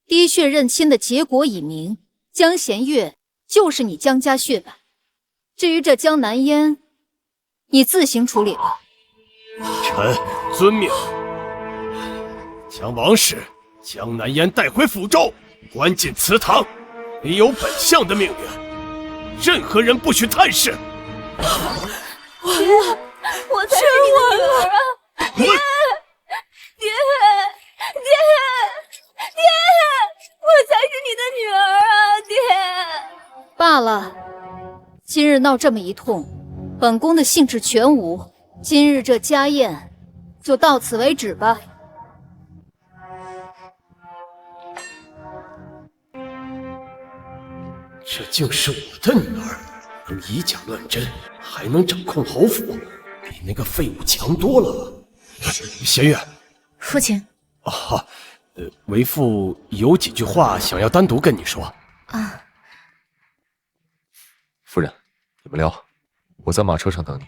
滴血认亲的结果已明，江弦月就是你江家血脉。至于这江南烟，你自行处理吧。臣遵命，将王氏、江南烟带回府中，关进祠堂。你有本相的命令，任何人不许探视。我才是你的女儿啊！爹，我才是你的女儿啊！爹，罢了，今日闹这么一通，本宫的兴致全无。今日这家宴就到此为止吧。这竟是我的女儿，能以假乱真，还能掌控侯府，比那个废物强多了。弦月，父亲。啊，为父有几句话想要单独跟你说。啊，夫人，你们聊，我在马车上等你。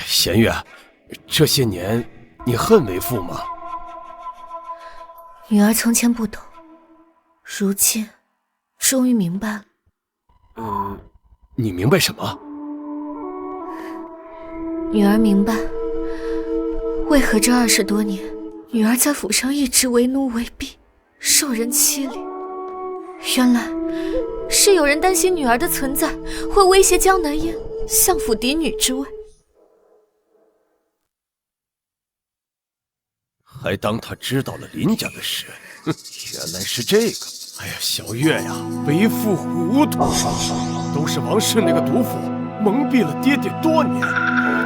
弦月，这些年你恨为父吗？女儿从前不懂，如今终于明白了。你明白什么？女儿明白，为何这20多年，女儿在府上一直为奴为婢，受人欺凌。原来是有人担心女儿的存在会威胁江南烟相府嫡女之位。还当他知道了林家的事，原来是这个。哎呀，小月呀，为父糊涂，都是王氏那个毒妇蒙蔽了爹爹多年，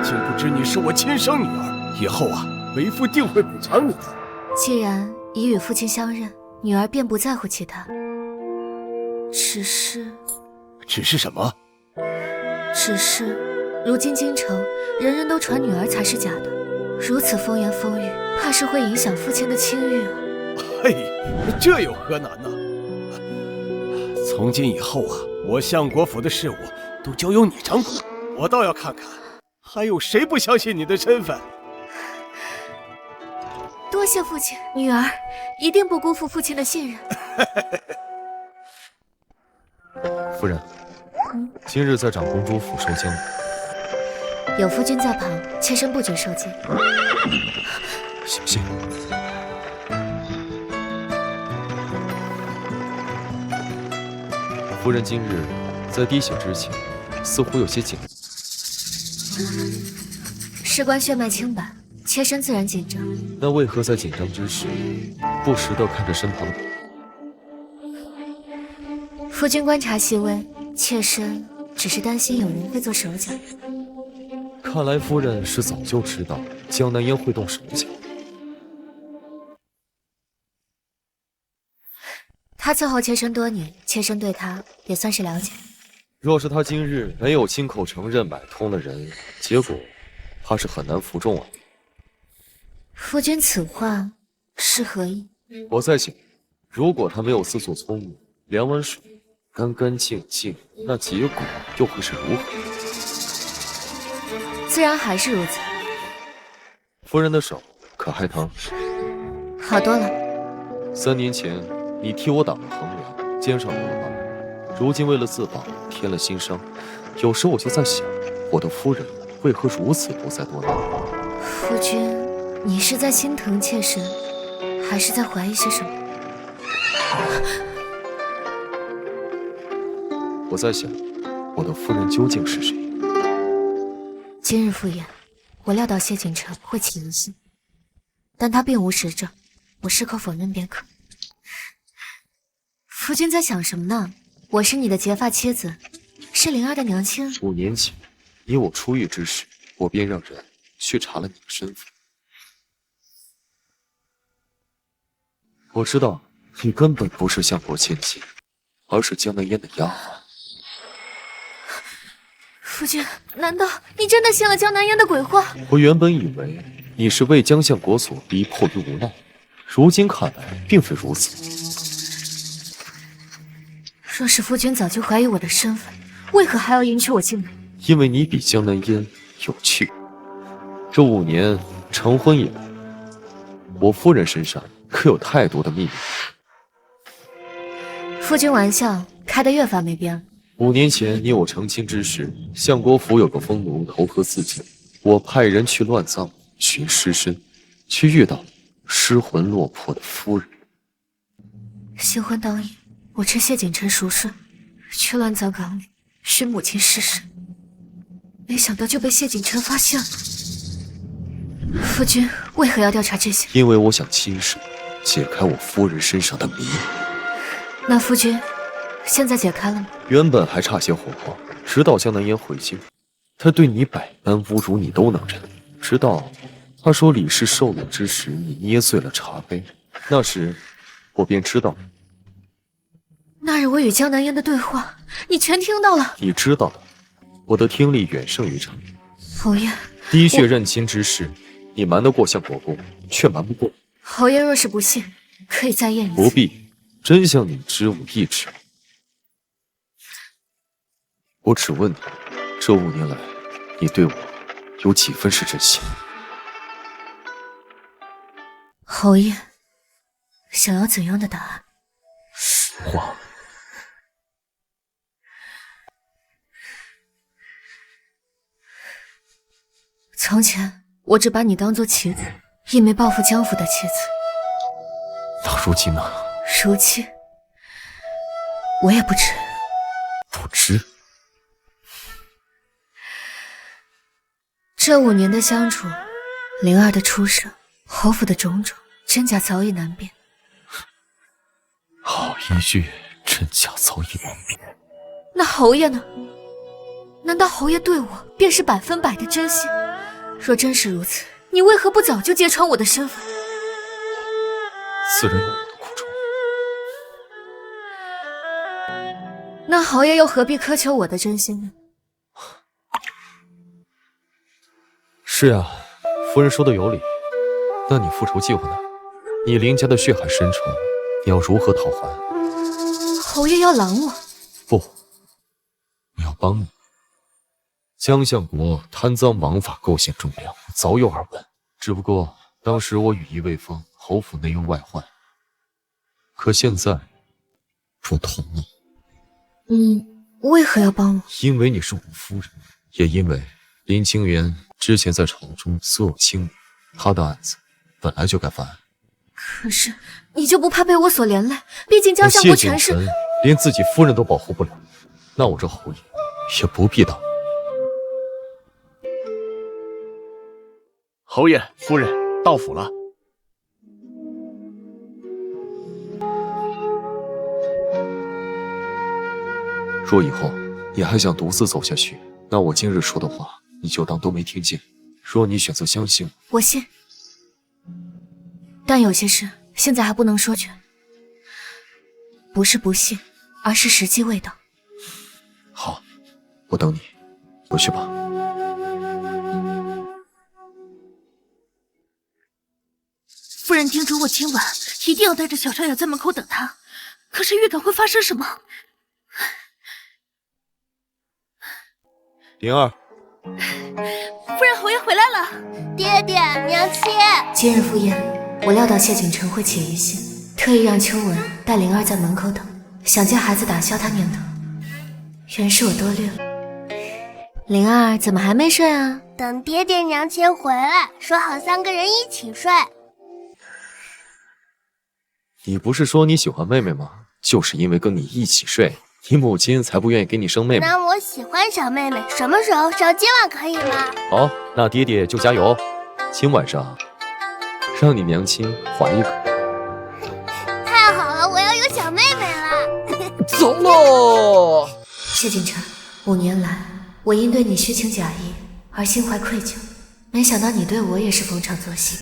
竟不知你是我亲生女儿。以后啊，为父定会补偿你的。既然已与父亲相认，女儿便不在乎其他，只是什么？只是如今京城人人都传女儿才是假的，如此风言风语，怕是会影响父亲的清誉啊。嘿，这有何难呢？从今以后啊，我相国府的事务都交由你掌管，我倒要看看还有谁不相信你的身份。多谢父亲，女儿一定不辜负父亲的信任。夫人，今日在长公主府受惊，有夫君在旁，妾身不觉受惊。小心！夫人今日在滴血之前，似乎有些紧张。事关血脉清白，妾身自然紧张。那为何在紧张之时，不时地看着身旁的？夫君观察细微，妾身只是担心有人会做手脚。看来夫人是早就知道江南烟会动手脚。他伺候妾身多年，妾身对他也算是了解。若是他今日没有亲口承认买通了人，结果怕是很难服众啊。夫君此话是何意？我在想，如果他没有自作聪明，两碗水干干净净，那结果又会是如何？自然还是如此。夫人的手可还疼？好多了。3年前你替我挡了横梁，肩上留了疤，如今为了自保添了新伤。有时我就在想，我的夫人为何如此多灾多难？夫君，你是在心疼妾身，还是在怀疑些什么？我在想，我的夫人究竟是谁？今日赴宴，我料到谢景琛会起疑心，但他并无实证，我矢口否认便可。夫君在想什么呢？我是你的结发妻子，是灵儿的娘亲。5年前，你我出狱之时，我便让人去查了你的身份。我知道你根本不是相国千金，而是江南烟的丫鬟。夫君，难道你真的信了江南烟的鬼话？我原本以为你是为江相国所逼，迫于无奈，如今看来并非如此。若是夫君早就怀疑我的身份，为何还要迎娶我进门？因为你比江南烟有趣。这5年成婚以来，我夫人身上可有太多的秘密。夫君玩笑开得越发没边了。5年前你我成亲之时，相国府有个疯奴投河自尽，我派人去乱葬寻尸身，却遇到失魂落魄的夫人。新婚当夜，我趁谢景琛熟睡，去乱葬岗里寻母亲尸身，没想到就被谢景琛发现了。夫君为何要调查这些？因为我想亲手解开我夫人身上的谜。那夫君现在解开了吗？原本还差些火候，直到江南烟回京，他对你百般侮辱你都能忍，直到他说李氏受辱之时，你捏碎了茶杯，那时我便知道。那日我与江南烟的对话，你全听到了。你知道的，我的听力远胜于常人。侯爷，滴血认亲之事，你瞒得过相国公，却瞒不过。侯爷若是不信，可以再验一次。不必，真相你知我一知。我只问你，这5年来，你对我有几分是真心？侯爷，想要怎样的答案？实话。从前我只把你当做棋子，一枚报复江府的棋子。那如今呢？如今，我也不知。不知。这5年的相处，灵儿的出生，侯府的种种，真假早已难辨。好一句真假早已难辨。那侯爷呢？难道侯爷对我便是100%的真心？若真是如此，你为何不早就揭穿我的身份？自然有我的苦衷。那侯爷又何必苛求我的真心呢？是呀，夫人说的有理。那你复仇计划呢？你林家的血海深仇，你要如何讨还？侯爷要拦我？不，我要帮你。江相国贪赃枉法，构陷忠良，早有耳闻。只不过当时我羽翼未丰，侯府内忧外患。可现在不同了。为何要帮我？因为你是我夫人，也因为林清源之前在朝中所有轻微，他的案子本来就该翻案。可是你就不怕被我所连累？毕竟江相国全是……谢景琛连自己夫人都保护不了，那我这侯爷也不必当。侯爷夫人到府了。若以后你还想独自走下去，那我今日说的话你就当都没听见。若你选择相信我信，但有些事现在还不能说全，不是不信，而是时机未到。好，我等你，回去吧。人叮嘱我今晚一定要带着小少爷在门口等他，可是预感会发生什么？灵儿，夫人侯爷回来了。爹爹，娘亲。今日赴宴，我料到谢景晨会起疑心，特意让秋文带灵儿在门口等，想借孩子打消他念头。原是我多虑了。灵儿怎么还没睡啊？等爹爹娘亲回来，说好3个人一起睡。你不是说你喜欢妹妹吗？就是因为跟你一起睡，你母亲才不愿意给你生妹妹。那我喜欢小妹妹，什么时候生？今晚可以吗？好，那爹爹就加油，今晚上让你娘亲怀一个。太好了，我要有小妹妹了。走喽！谢景晨，5年来，我因对你虚情假意而心怀愧疚，没想到你对我也是逢场作戏。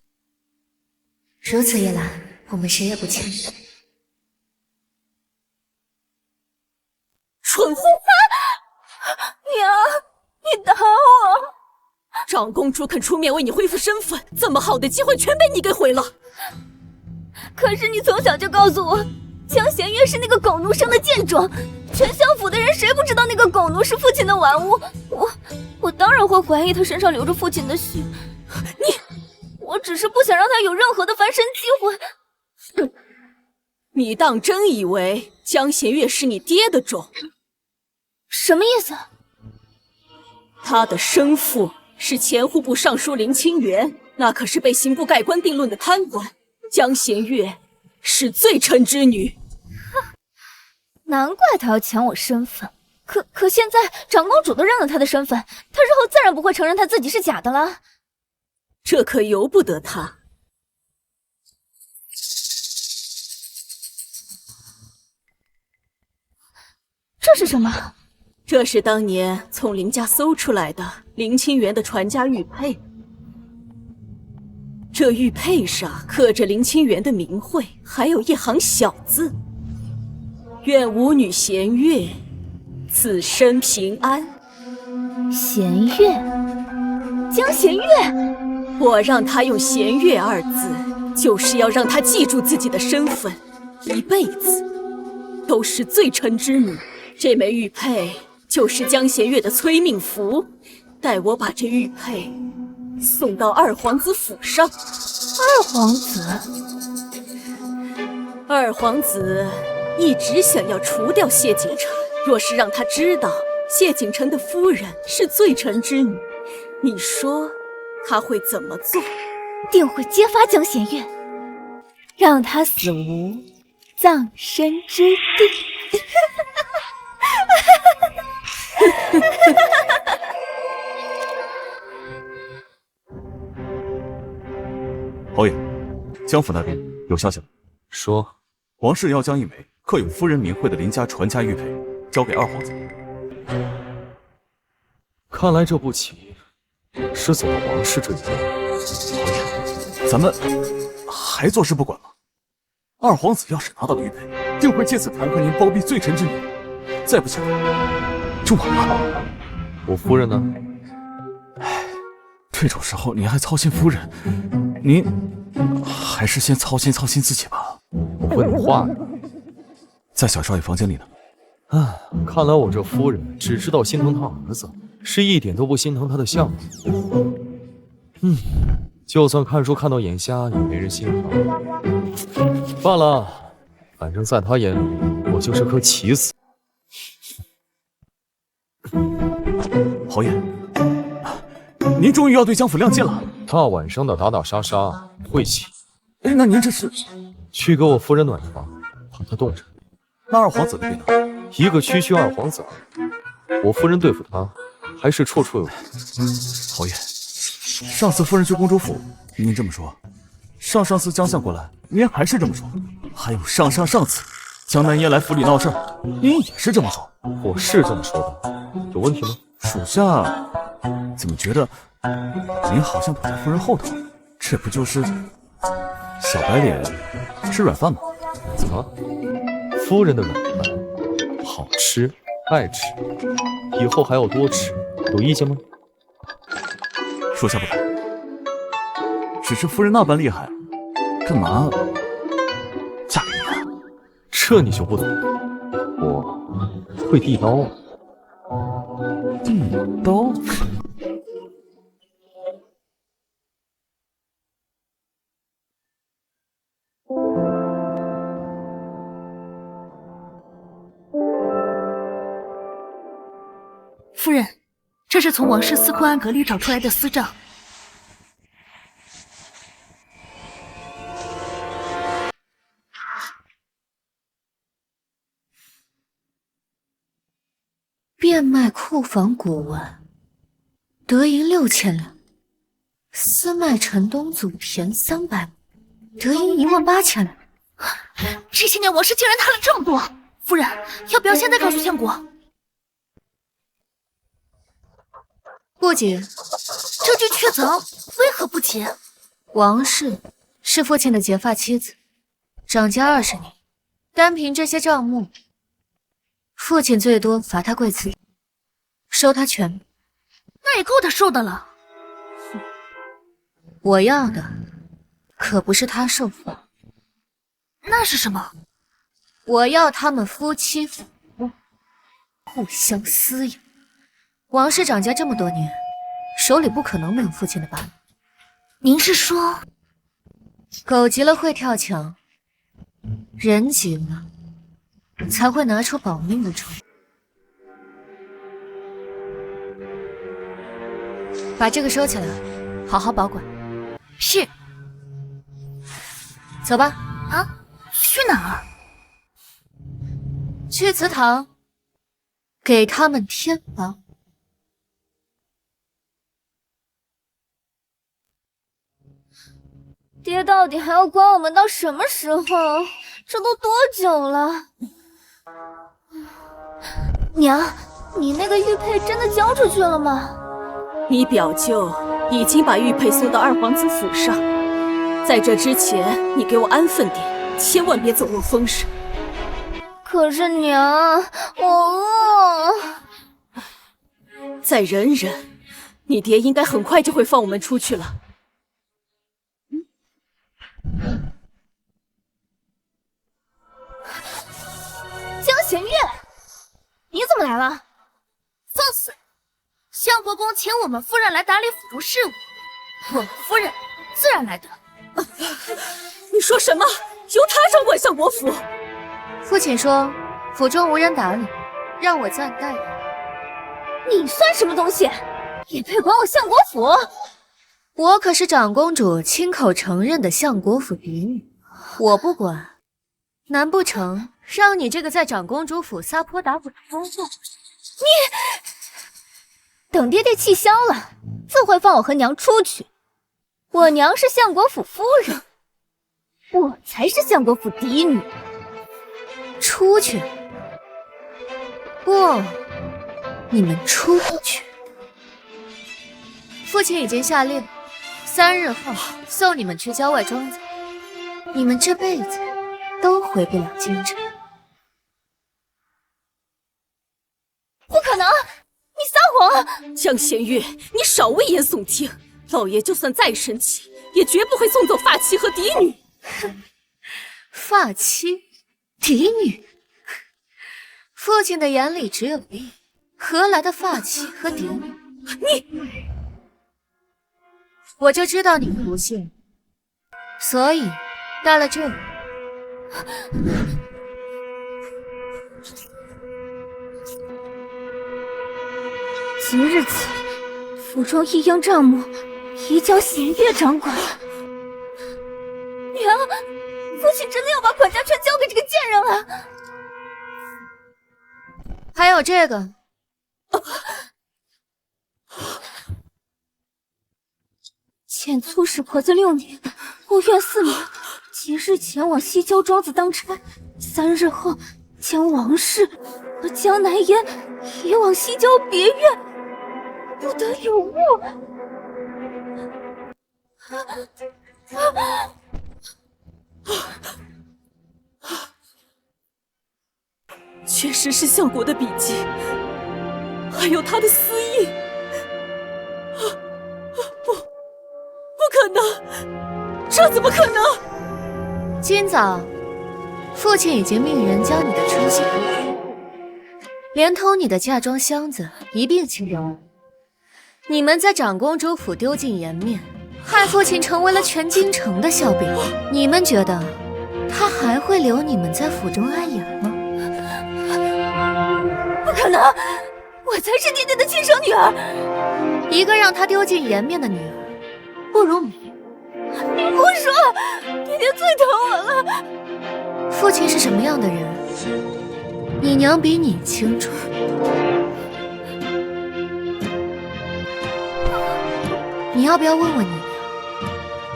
如此一来，我们谁也不欠谁。蠢货！娘，你打我！长公主肯出面为你恢复身份，这么好的机会全被你给毁了。可是你从小就告诉我，江弦月是那个狗奴生的贱种，全相府的人谁不知道那个狗奴是父亲的玩物？我当然会怀疑他身上流着父亲的血。我只是不想让他有任何的翻身机会。你当真以为江弦月是你爹的种？什么意思？他的生父是前户部尚书林清源，那可是被刑部盖棺定论的贪官。江弦月是罪臣之女。难怪他要抢我身份。可现在长公主都认了他的身份，他日后自然不会承认他自己是假的了。这可由不得他。这是什么？这是当年从林家搜出来的林清源的传家玉佩。这玉佩上刻着林清源的名讳，还有一行小字：愿吾女弦月此生平安。弦月，江弦月。我让他用弦月2字，就是要让他记住自己的身份，一辈子都是罪臣之女。这枚玉佩就是江弦月的催命符，待我把这玉佩送到二皇子府上。二皇子？二皇子一直想要除掉谢景晨，若是让他知道谢景晨的夫人是罪臣之女，你说他会怎么做？定会揭发江弦月，让他死无葬身之地。侯爷，江府那边有消息了，说王氏要将一枚刻有夫人名讳的林家传家玉佩交给二皇子。看来这步棋是走到王氏这一步。侯爷，咱们还坐视不管吗？二皇子要是拿到了玉佩，定会借此弹劾您包庇罪臣之女。再不行，就完了。我夫人呢？这种时候您还操心夫人，您还是先操心操心自己吧。我问你话呢。在小少爷房间里呢。看来我这夫人只知道心疼他儿子，是一点都不心疼他的相府。就算看书看到眼瞎，也没人心疼。罢了，反正在他眼里，我就是颗棋子。侯爷，您终于要对江府亮剑了。大晚上的打打杀杀，晦气。那您这是去给我夫人暖床，怕她冻着。那二皇子那边呢？一个区区二皇子，我夫人对付他还是绰绰有余。侯爷，上次夫人去公主府，您这么说；上上次江相过来，您还是这么说；还有上上上次江南爷来府里闹事儿，您也是这么说。我是这么说的，有问题吗？属下怎么觉得您好像躲在夫人后头？这不就是小白脸吃软饭吗？怎么？夫人的软饭好吃，爱吃，以后还要多吃，有意见吗？属下不敢。只是夫人那般厉害，干嘛嫁给你啊？这你就不懂了，我会递刀啊。递刀？夫人，这是从王室司库安阁里找出来的私账。变卖库房古玩，得银6000两；私卖城东祖田300亩，得银18000两。这些年王室竟然贪了这么多，夫人，要不要现在告诉相国？不急，这具确凿为何不急？王氏是父亲的结发妻子，掌家20年，单凭这些账目，父亲最多罚他跪辞，收他全部，那也够他受的了。我要的可不是他受罚，那是什么？我要他们夫妻抚摸，互相撕咬。王氏掌家这么多年，手里不可能没有父亲的把柄。您是说，狗急了会跳墙，人急了才会拿出保命的筹码。把这个收起来，好好保管。是。走吧。啊？去哪儿？去祠堂，给他们添房。爹到底还要管我们到什么时候？这都多久了？娘，你那个玉佩真的交出去了吗？你表舅已经把玉佩送到二皇子府上，在这之前，你给我安分点，千万别走漏风声。可是娘，我饿。再忍忍，你爹应该很快就会放我们出去了。江弦月，你怎么来了？放肆！相国公请我们夫人来打理府中事务，我们夫人自然来得。你说什么？由他掌管相国府？父亲说府中无人打理，让我暂代。你算什么东西？也配管我相国府？我可是长公主亲口承认的相国府嫡女，我不管。难不成让你这个在长公主府撒泼打滚的疯子？你等爹爹气消了，自会放我和娘出去。我娘是相国府夫人，我才是相国府嫡女。出去？不，你们出不去。父亲已经下令，3日后送你们去郊外庄稼，你们这辈子都回不了京城。不可能！你撒谎！江弦月，你少危言耸听！老爷就算再生气，也绝不会送走发妻和嫡女。发妻、嫡女，父亲的眼里只有利，何来的发妻和嫡女？你，我就知道你不信，所以带了这个。即日起，府中一应账目移交弦月掌管。娘，父亲真的要把管家权交给这个贱人了？还有这个。前粗使婆子6年，护院4名，即日前往西郊庄子当差，3日后将王氏和江南烟移往西郊别院，不得有误。确实是相国的笔迹，还有他的私印。不可能，这怎么可能？今早，父亲已经命人将你的春信连同你的嫁妆箱子一并清掉。你们在长公主府丢尽颜面，害父亲成为了全京城的笑柄。你们觉得他还会留你们在府中安养吗？不可能，我才是爹爹的亲生女儿。一个让他丢尽颜面的女儿，不如你。你胡说，爹爹最疼我了。父亲是什么样的人，你娘比你清楚。你要不要问问你娘，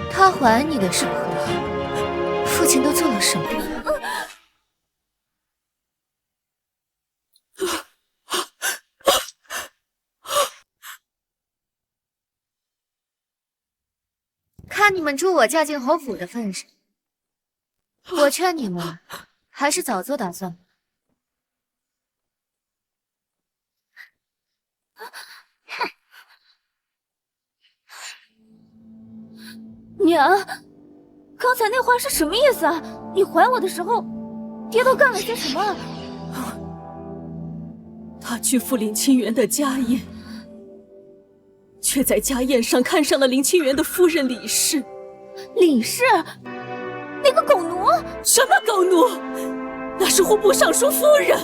她怀你的时候，父亲都做了什么？看你们助我嫁进侯府的份上，我劝你们还是早做打算吧。娘，刚才那话是什么意思啊？你怀我的时候，爹都干了些什么？他去赴林清源的家宴，却在家宴上看上了林清源的夫人李氏。李氏，那个狗奴！什么狗奴？那是户部尚书夫人。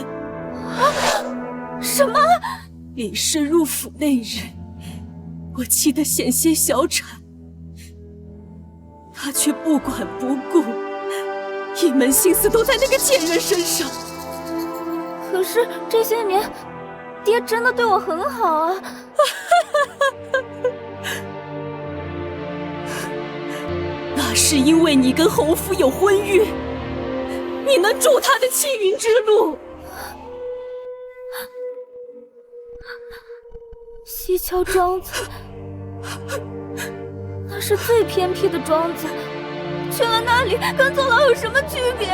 什么？李氏入府那日，我气得险些小产，他却不管不顾，一门心思都在那个贱人身上。可是这些年，爹真的对我很好啊。那是因为你跟侯府有婚约，你能助他的青云之路。西郊庄子，那是最偏僻的庄子，去了那里跟坐牢有什么区别？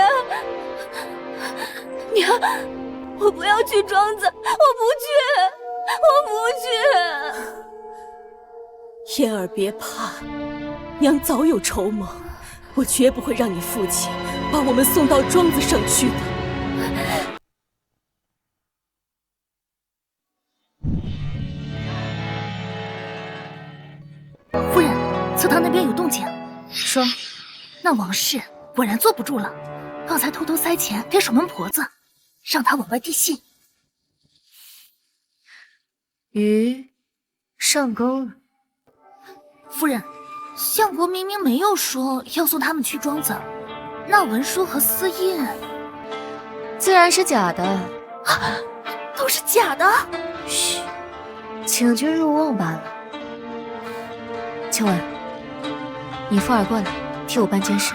娘，我不要去庄子，我不去。嫣儿别怕，娘早有筹谋，我绝不会让你父亲把我们送到庄子上去的。夫人，祠堂那边有动静。说，那王氏果然坐不住了，刚才偷偷塞钱给守门婆子，让她往外递信。鱼上钩了。夫人，相国明明没有说要送他们去庄子，那文书和私印自然是假的。都是假的。嘘，请君入瓮罢了。秋婉，你扶儿过来，替我办件事。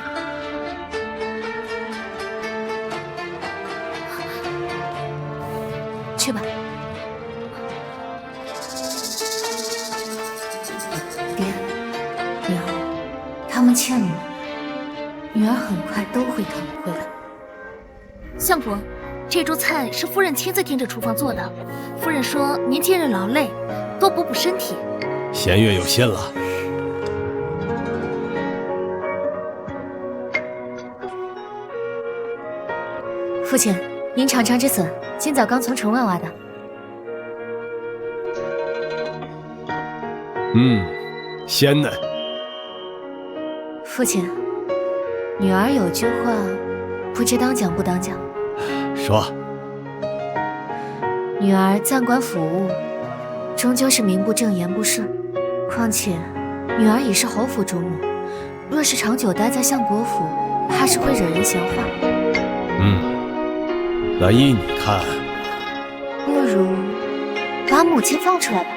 去吧。爹，娘，他们欠你的，女儿很快都会讨回来。相婆，这桌菜是夫人亲自盯着厨房做的。夫人说您近日劳累，多补补身体。弦月有心了。父亲，您尝尝这笋，今早刚从城外挖的。鲜嫩。父亲，女儿有句话，不知当讲不当讲。说。女儿暂管府务，终究是名不正言不顺。况且，女儿已是侯府主母，若是长久待在相国府，怕是会惹人闲话。那依你看，不如把母亲放出来吧。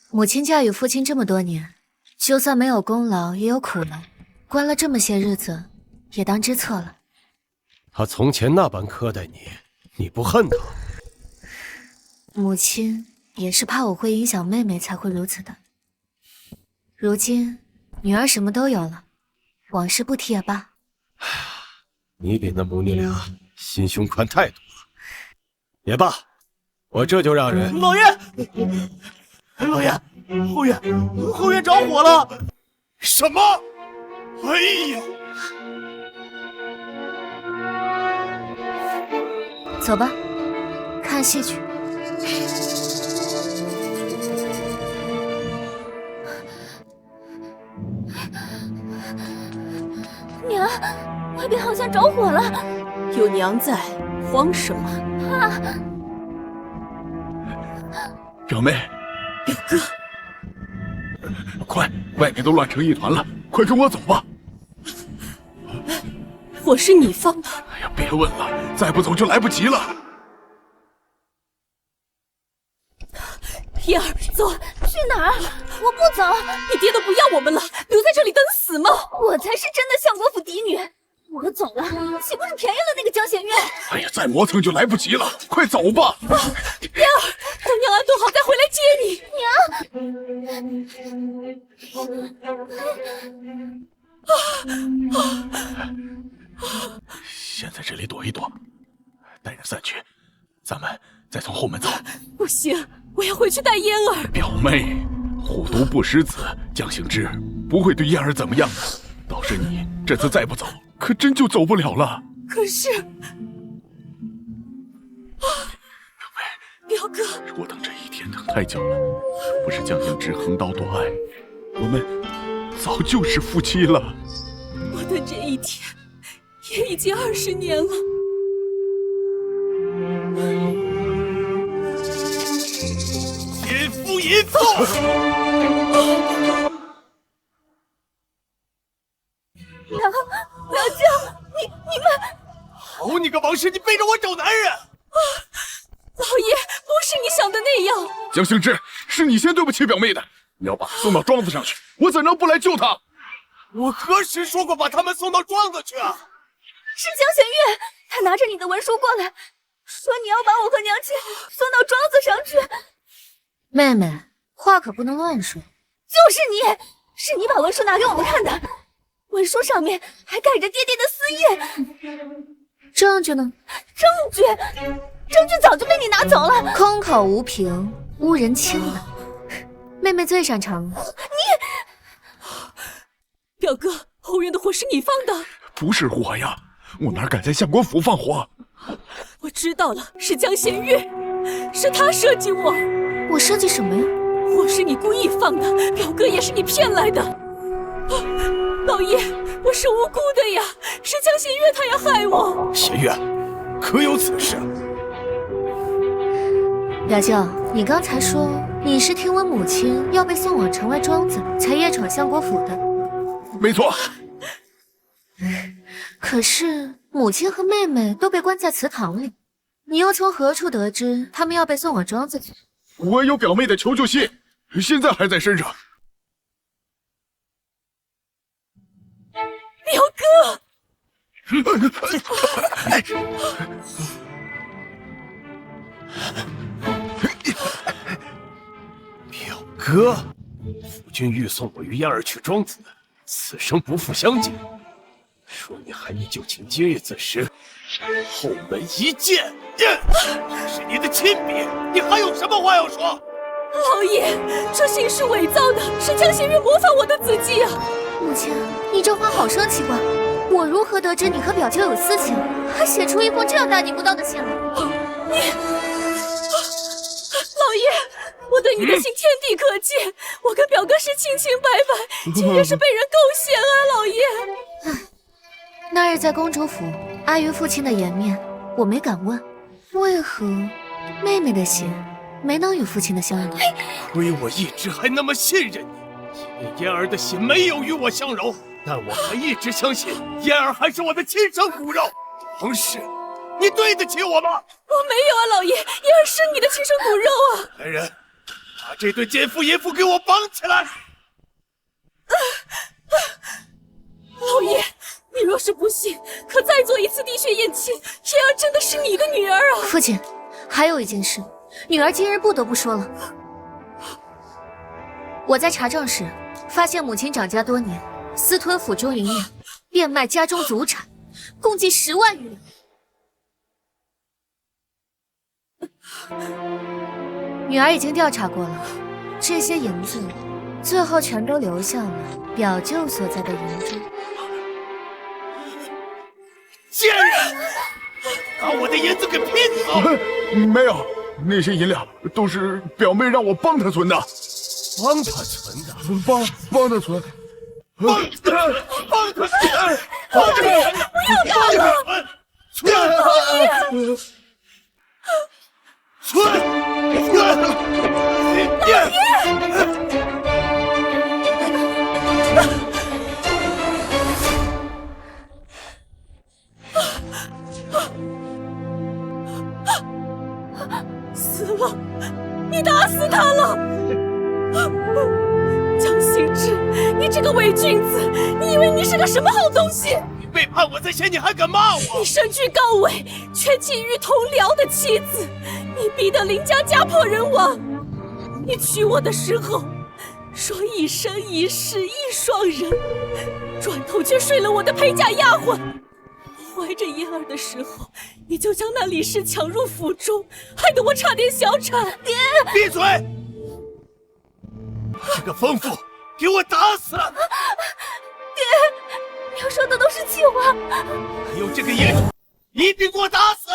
母亲嫁与父亲这么多年，就算没有功劳，也有苦劳。关了这么些日子，也当知错了。他从前那般苛待你，你不恨他？母亲也是怕我会影响妹妹，才会如此的。如今女儿什么都有了，往事不提也罢。你比那母女俩心胸宽太多了。也罢，我这就让人。老爷，后院着火了！什么？哎呀！走吧，看戏去。娘，外边好像着火了。有娘在，慌什么？啊！表妹，表哥，快，外面都乱成一团了，快跟我走吧。火是你放的？哎呀，别问了，再不走就来不及了。燕儿，走，去哪儿？我不走，你爹都不要我们了，留在这里等死吗？我才是真的相国府嫡女，我走了，岂不是便宜了那个江弦月？哎呀，再磨蹭就来不及了，快走吧！燕儿，等娘安顿好再回来接娘。先在这里躲一躲，待人散去，咱们再从后门走。不行，我要回去带嫣儿。表妹，虎毒不食子，江行之不会对嫣儿怎么样的。倒是你这次再不走，可真就走不了了。可是，表哥，我等这一天等太久了。不是江行之横刀夺爱，我们早就是夫妻了。我等这一天也已经20年了。奸夫淫妇！表舅，你们……好你个王氏，你背着我找男人！老爷，不是你想的那样。江行之，是你先对不起表妹的。你要把她送到庄子上去，我怎能不来救她？我何时说过把他们送到庄子去啊？是江弦月，他拿着你的文书过来，说你要把我和娘亲送到庄子上去。妹妹，话可不能乱说。就是你，是你把文书拿给我们看的，文书上面还盖着爹爹的私印。证据呢？证据早就被你拿走了。空口无凭，污人清白。妹妹最擅长了。表哥，后院的火是你放的？不是我呀，我哪敢在相国府放火？我知道了，是江弦月，是他设计我。我设计什么呀？火是你故意放的，表哥也是你骗来的。老爷，我是无辜的呀，是江弦月他要害我。弦月，可有此事？表舅，你刚才说你是听闻母亲要被送往城外庄子，才夜闯相国府的。没错。可是母亲和妹妹都被关在祠堂里，你又从何处得知他们要被送往庄子去？我有表妹的求救信，现在还在身上。表哥！表哥，夫君欲送我与燕儿去庄子，此生不复相见。说你还以就寝今日子时，后门一见，是你的亲笔，你还有什么话要说？老爷，这信是伪造的，是江弦月模仿我的字迹啊！母亲，你这话好生奇怪，我如何得知你和表舅有私情，还写出一封这样大逆不道的信来？你，老爷，我对你的信天地可见，我跟表哥是清清白白，竟然是被人构陷啊！老爷，那日在公主府，碍于父亲的颜面，我没敢问，为何妹妹的信没能与父亲的相容？亏我一直还那么信任你，因为嫣儿的心没有与我相容，但我还一直相信嫣儿还是我的亲生骨肉。王氏，你对得起我吗？我没有啊，老爷，嫣儿是你的亲生骨肉啊！来人，把这对奸夫淫妇给我绑起来！老爷，你若是不信，可再做一次滴血验亲，嫣儿真的是你的女儿啊！父亲，还有一件事，女儿今日不得不说了。我在查证时，发现母亲掌家多年，私吞府中银两，变卖家中祖产，共计10万余两。女儿已经调查过了，这些银子最后全都流向了表舅所在的银珠。贱人，把我的银子给骗走！没有，那些银两都是表妹让我帮她存的。帮她存的？帮她存。帮她存！帮她存！不要干了！死了！你打死他了！江心之，你这个伪君子，你以为你是个什么好东西？你背叛我在前，你还敢骂我？你身居高位，却觊觎同僚的妻子，你逼得林家家破人亡。你娶我的时候说一生一世一双人，转头却睡了我的陪嫁丫鬟。怀着嫣儿的时候，你就将那李氏抢入府中，害得我差点小产。爹，闭嘴！这个疯妇，给我打死！爹，娘说的都是气话。还有这个野种，一并给我打死！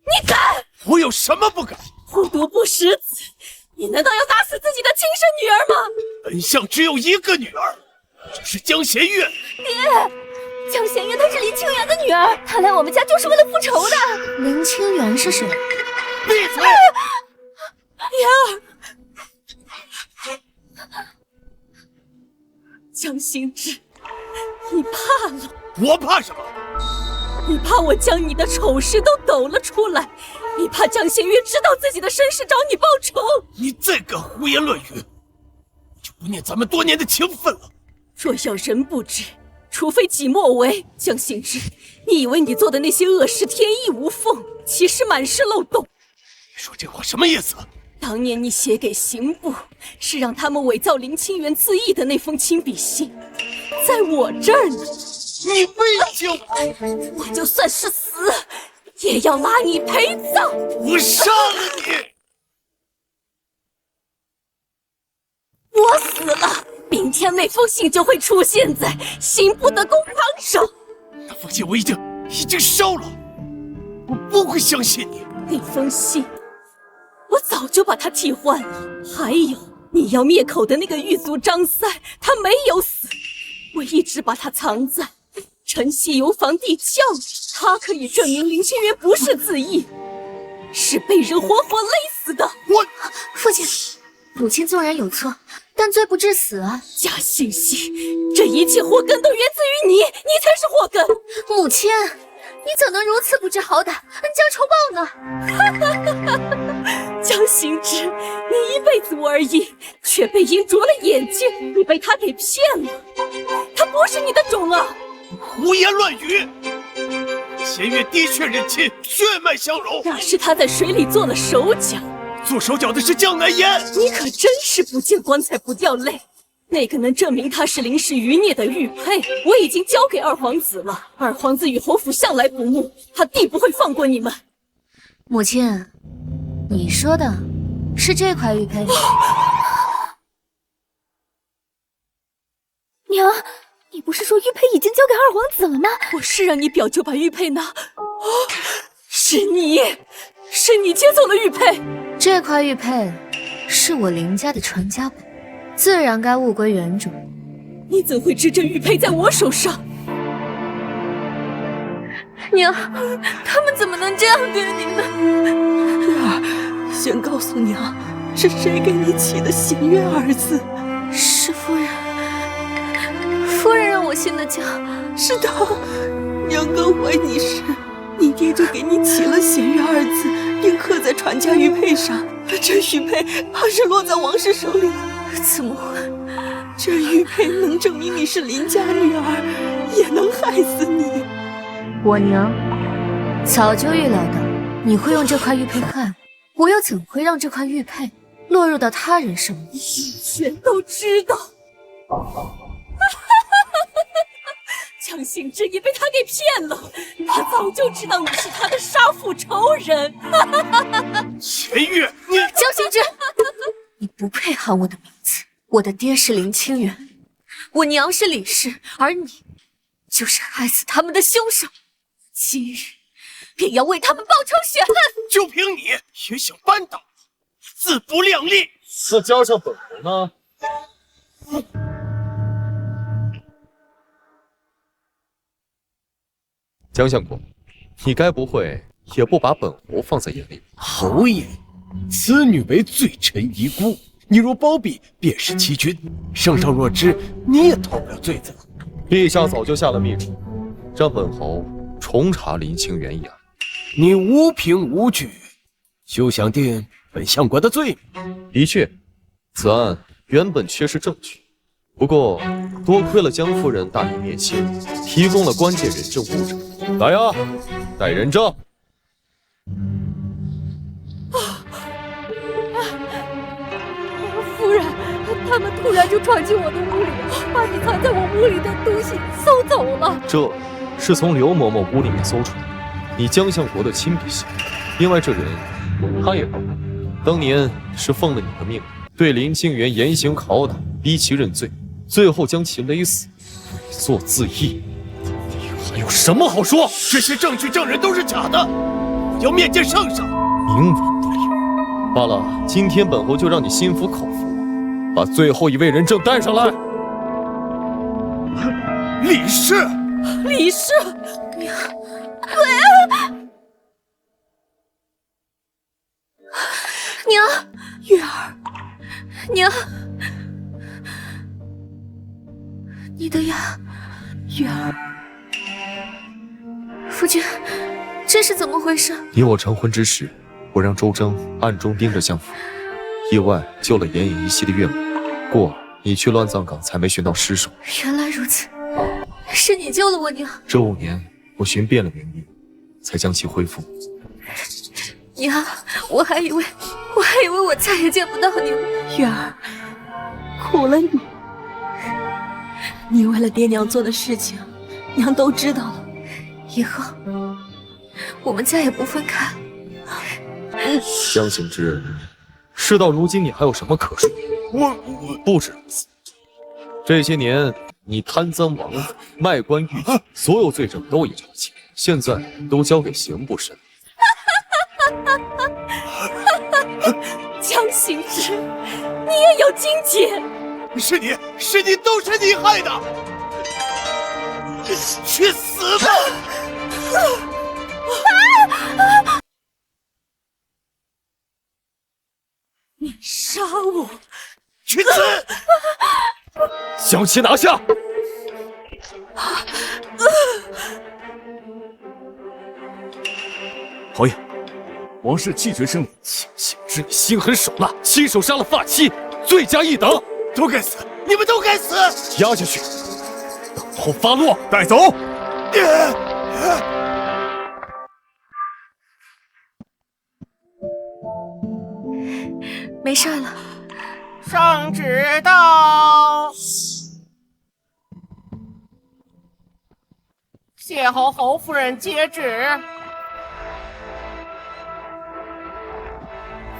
你敢！我有什么不敢？虎毒不食子，你难道要打死自己的亲生女儿吗？本相只有一个女儿，就是江弦月。爹，江弦月她是林清源的女儿，她来我们家就是为了复仇的。林清源是谁？闭嘴！嫣儿，江心之，你怕了？我怕什么？你怕我将你的丑事都抖了出来，你怕江弦月知道自己的身世找你报仇。你再敢胡言乱语，就不念咱们多年的情分了。若要人不知，除非己莫为。江心之，你以为你做的那些恶事天衣无缝，其实满是漏洞。你说这话什么意思？当年你写给刑部，是让他们伪造林清源自缢的那封亲笔信，在我这儿呢。你威胁我就算是死，也要拉你陪葬。我杀了你！我死了，明天那封信就会出现在刑部的公堂上。那封信我已经烧了，我不会相信你。那封信，我早就把它替换了。还有，你要灭口的那个狱卒张三，他没有死，我一直把他藏在晨曦游房地窖里，他可以证明林清源不是自缢，是被人活活勒死的。父亲，母亲纵然有错，但罪不至死啊！假惺惺，这一切祸根都源自于你，你才是祸根。母亲，你怎能如此不知好歹，恩将仇报呢？江心之，你一辈子而已，却被鹰啄了眼睛，你被他给骗了。他不是你的种啊！胡言乱语！弦月的确认亲，血脉相融。那是他在水里做了手脚，做手脚的是江南烟。你可真是不见棺材不掉泪。那个能证明他是林氏余孽的玉佩，我已经交给二皇子了。二皇子与侯府向来不睦，他定不会放过你们。母亲，你说的是这块玉佩？娘，你不是说玉佩已经交给二皇子了吗？我是让你表舅把玉佩拿，是你接走了玉佩。这块玉佩是我林家的传家宝，自然该物归原主。你怎会知这玉佩在我手上？娘，他们怎么能这样对你呢？月儿，先告诉娘，是谁给你起的弦月二字？是夫人，夫人让我信的教。是的，娘刚怀你时，你爹就给你起了弦月二字，并刻在传家玉佩上。这玉佩怕是落在王氏手里了。怎么会？这玉佩能证明你是林家女儿，也能害死你。我娘早就预料到你会用这块玉佩害我，我又怎会让这块玉佩落入到他人手里？全都知道。江行之也被他给骗了，他早就知道你是他的杀父仇人。钱月，你江行之，你不配喊我的名字。我的爹是林清源，我娘是李氏，而你就是害死他们的凶手。今日便要为他们报仇雪恨。就凭你也想扳倒我，自不量力！那加上本侯呢？江相国，你该不会也不把本侯放在眼里？侯爷，此女为罪臣遗孤，你若包庇，便是欺君。圣上若知，你也逃不了罪责。陛下早就下了密旨，让本侯重查林清源一案。你无凭无据，就想定本相国的罪名？的确，此案原本缺失证据，不过多亏了江夫人大义灭亲，提供了关键人证物证。来啊，带人证。夫人，他们突然就闯进我的屋里，把你藏在我屋里的东西搜走了。这是从刘嬷嬷屋里面搜出来的，你江相国的亲笔信。另外这人，他也懂，当年是奉了你的命，对林清源严刑拷打，逼其认罪，最后将其勒死，伪作自缢。你还有什么好说？这些证据证人都是假的，我要面见圣上。冥顽不灵。罢了，今天本侯就让你心服口服，把最后一位人证带上来。李氏，李氏，娘，娘，月儿，娘，你的牙，月儿，夫君，这是怎么回事？你我成婚之时，我让周征暗中盯着相府，意外救了奄奄一息的岳母。故而你去乱葬岗才没寻到尸首。原来如此，是你救了我娘。这5年，我寻遍了名医，才将其恢复。娘，我还以为我再也见不到你了。月儿，苦了你。你为了爹娘做的事情，娘都知道了。以后我们再也不分开了。江行之，事到如今，你还有什么可说？我不止如此。这些年，你贪赃枉法、卖官鬻爵，所有罪证都已查清，现在都交给刑部审理。江行之，你也有今天！是你，都是你害的！去死吧！你杀我！去死！将其拿下！侯爷，王氏气绝生灵，江行之，你心狠手辣，亲手杀了发妻，罪加一等，都该死！你们都该死！押下去，等候发落，带走。没事了。上旨到。谢侯夫人接旨。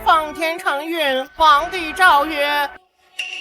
奉天承运，皇帝诏曰：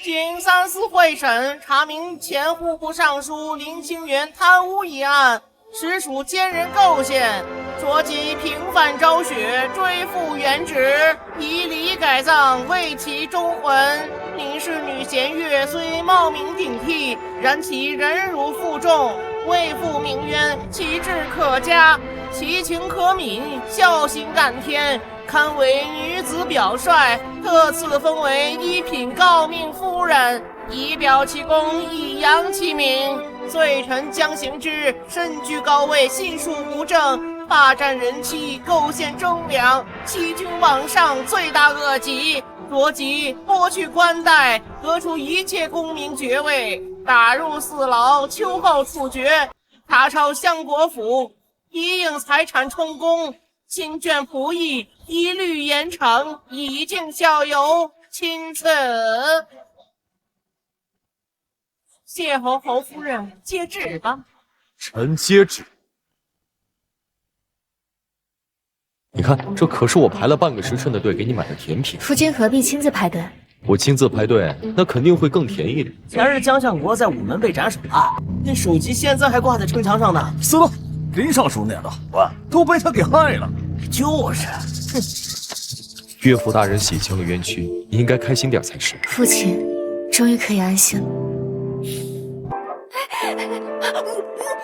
经3司会审查明前户部尚书林清源贪污一案，实属奸人构陷，着即平反昭雪，追复原职，以礼改葬，为其忠魂。宁氏女贤月虽冒名顶替，然其忍辱负重，为负名冤，其志可嘉，其情可悯，孝心感天，堪为女子表率，特赐封为一品诰命夫人，以表其功，以扬其名。罪臣江行之身居高位，信术无证，霸占人妻，构陷忠良，欺君罔上，罪大恶极。着即剥去冠带，革除一切功名爵位，打入4牢，秋后处决。查抄相国府，以应财产充公，亲眷仆役一律严惩，以儆效尤。钦此。谢侯夫人接旨吧。臣接旨。你看，这可是我排了半个时辰的队给你买的甜品。夫君何必亲自排队？我亲自排队，那肯定会更甜一点。前日江相国在午门被斩首了，那首级现在还挂在城墙上呢。死了！林尚书念的好啊，都被他给害了。就是，哼。岳父大人洗清了冤屈，你应该开心点才是。父亲，终于可以安心了。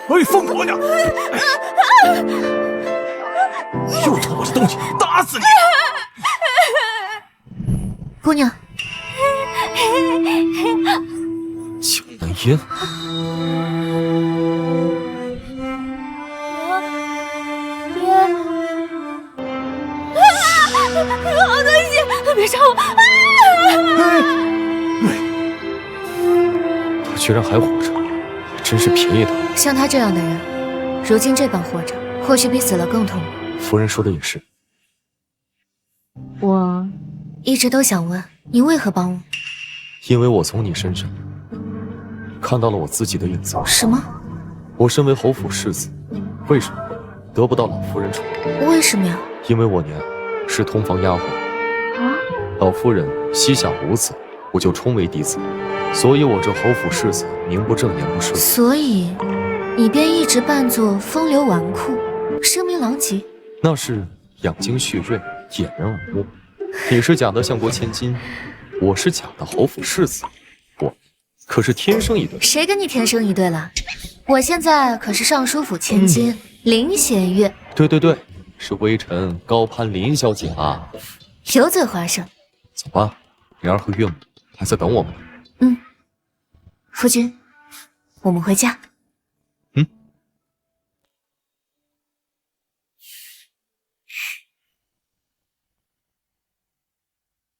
哎，疯婆娘！又偷我的东西，打死你！姑娘，江南烟，好东西，别杀我！他居然还活着，真是便宜他了。像他这样的人，如今这般活着，或许比死了更痛苦。夫人说的也是。我一直都想问，你为何帮我？因为我从你身上看到了我自己的影子。什么？我身为侯府世子，为什么得不到老夫人宠？为什么呀？因为我娘是通房丫鬟，老夫人膝下无子，我就充为嫡子，所以我这侯府世子名不正言不顺。所以你便一直扮作风流纨绔，声名狼藉。那是养精蓄锐，掩人耳目。你是假的相国千金，我是假的侯府世子，我可是天生一对。谁跟你天生一对了？我现在可是尚书府千金林弦月。对对对，是微臣高攀林小姐啊。油嘴滑舌。走吧，灵儿和岳母还在等我们。夫君，我们回家。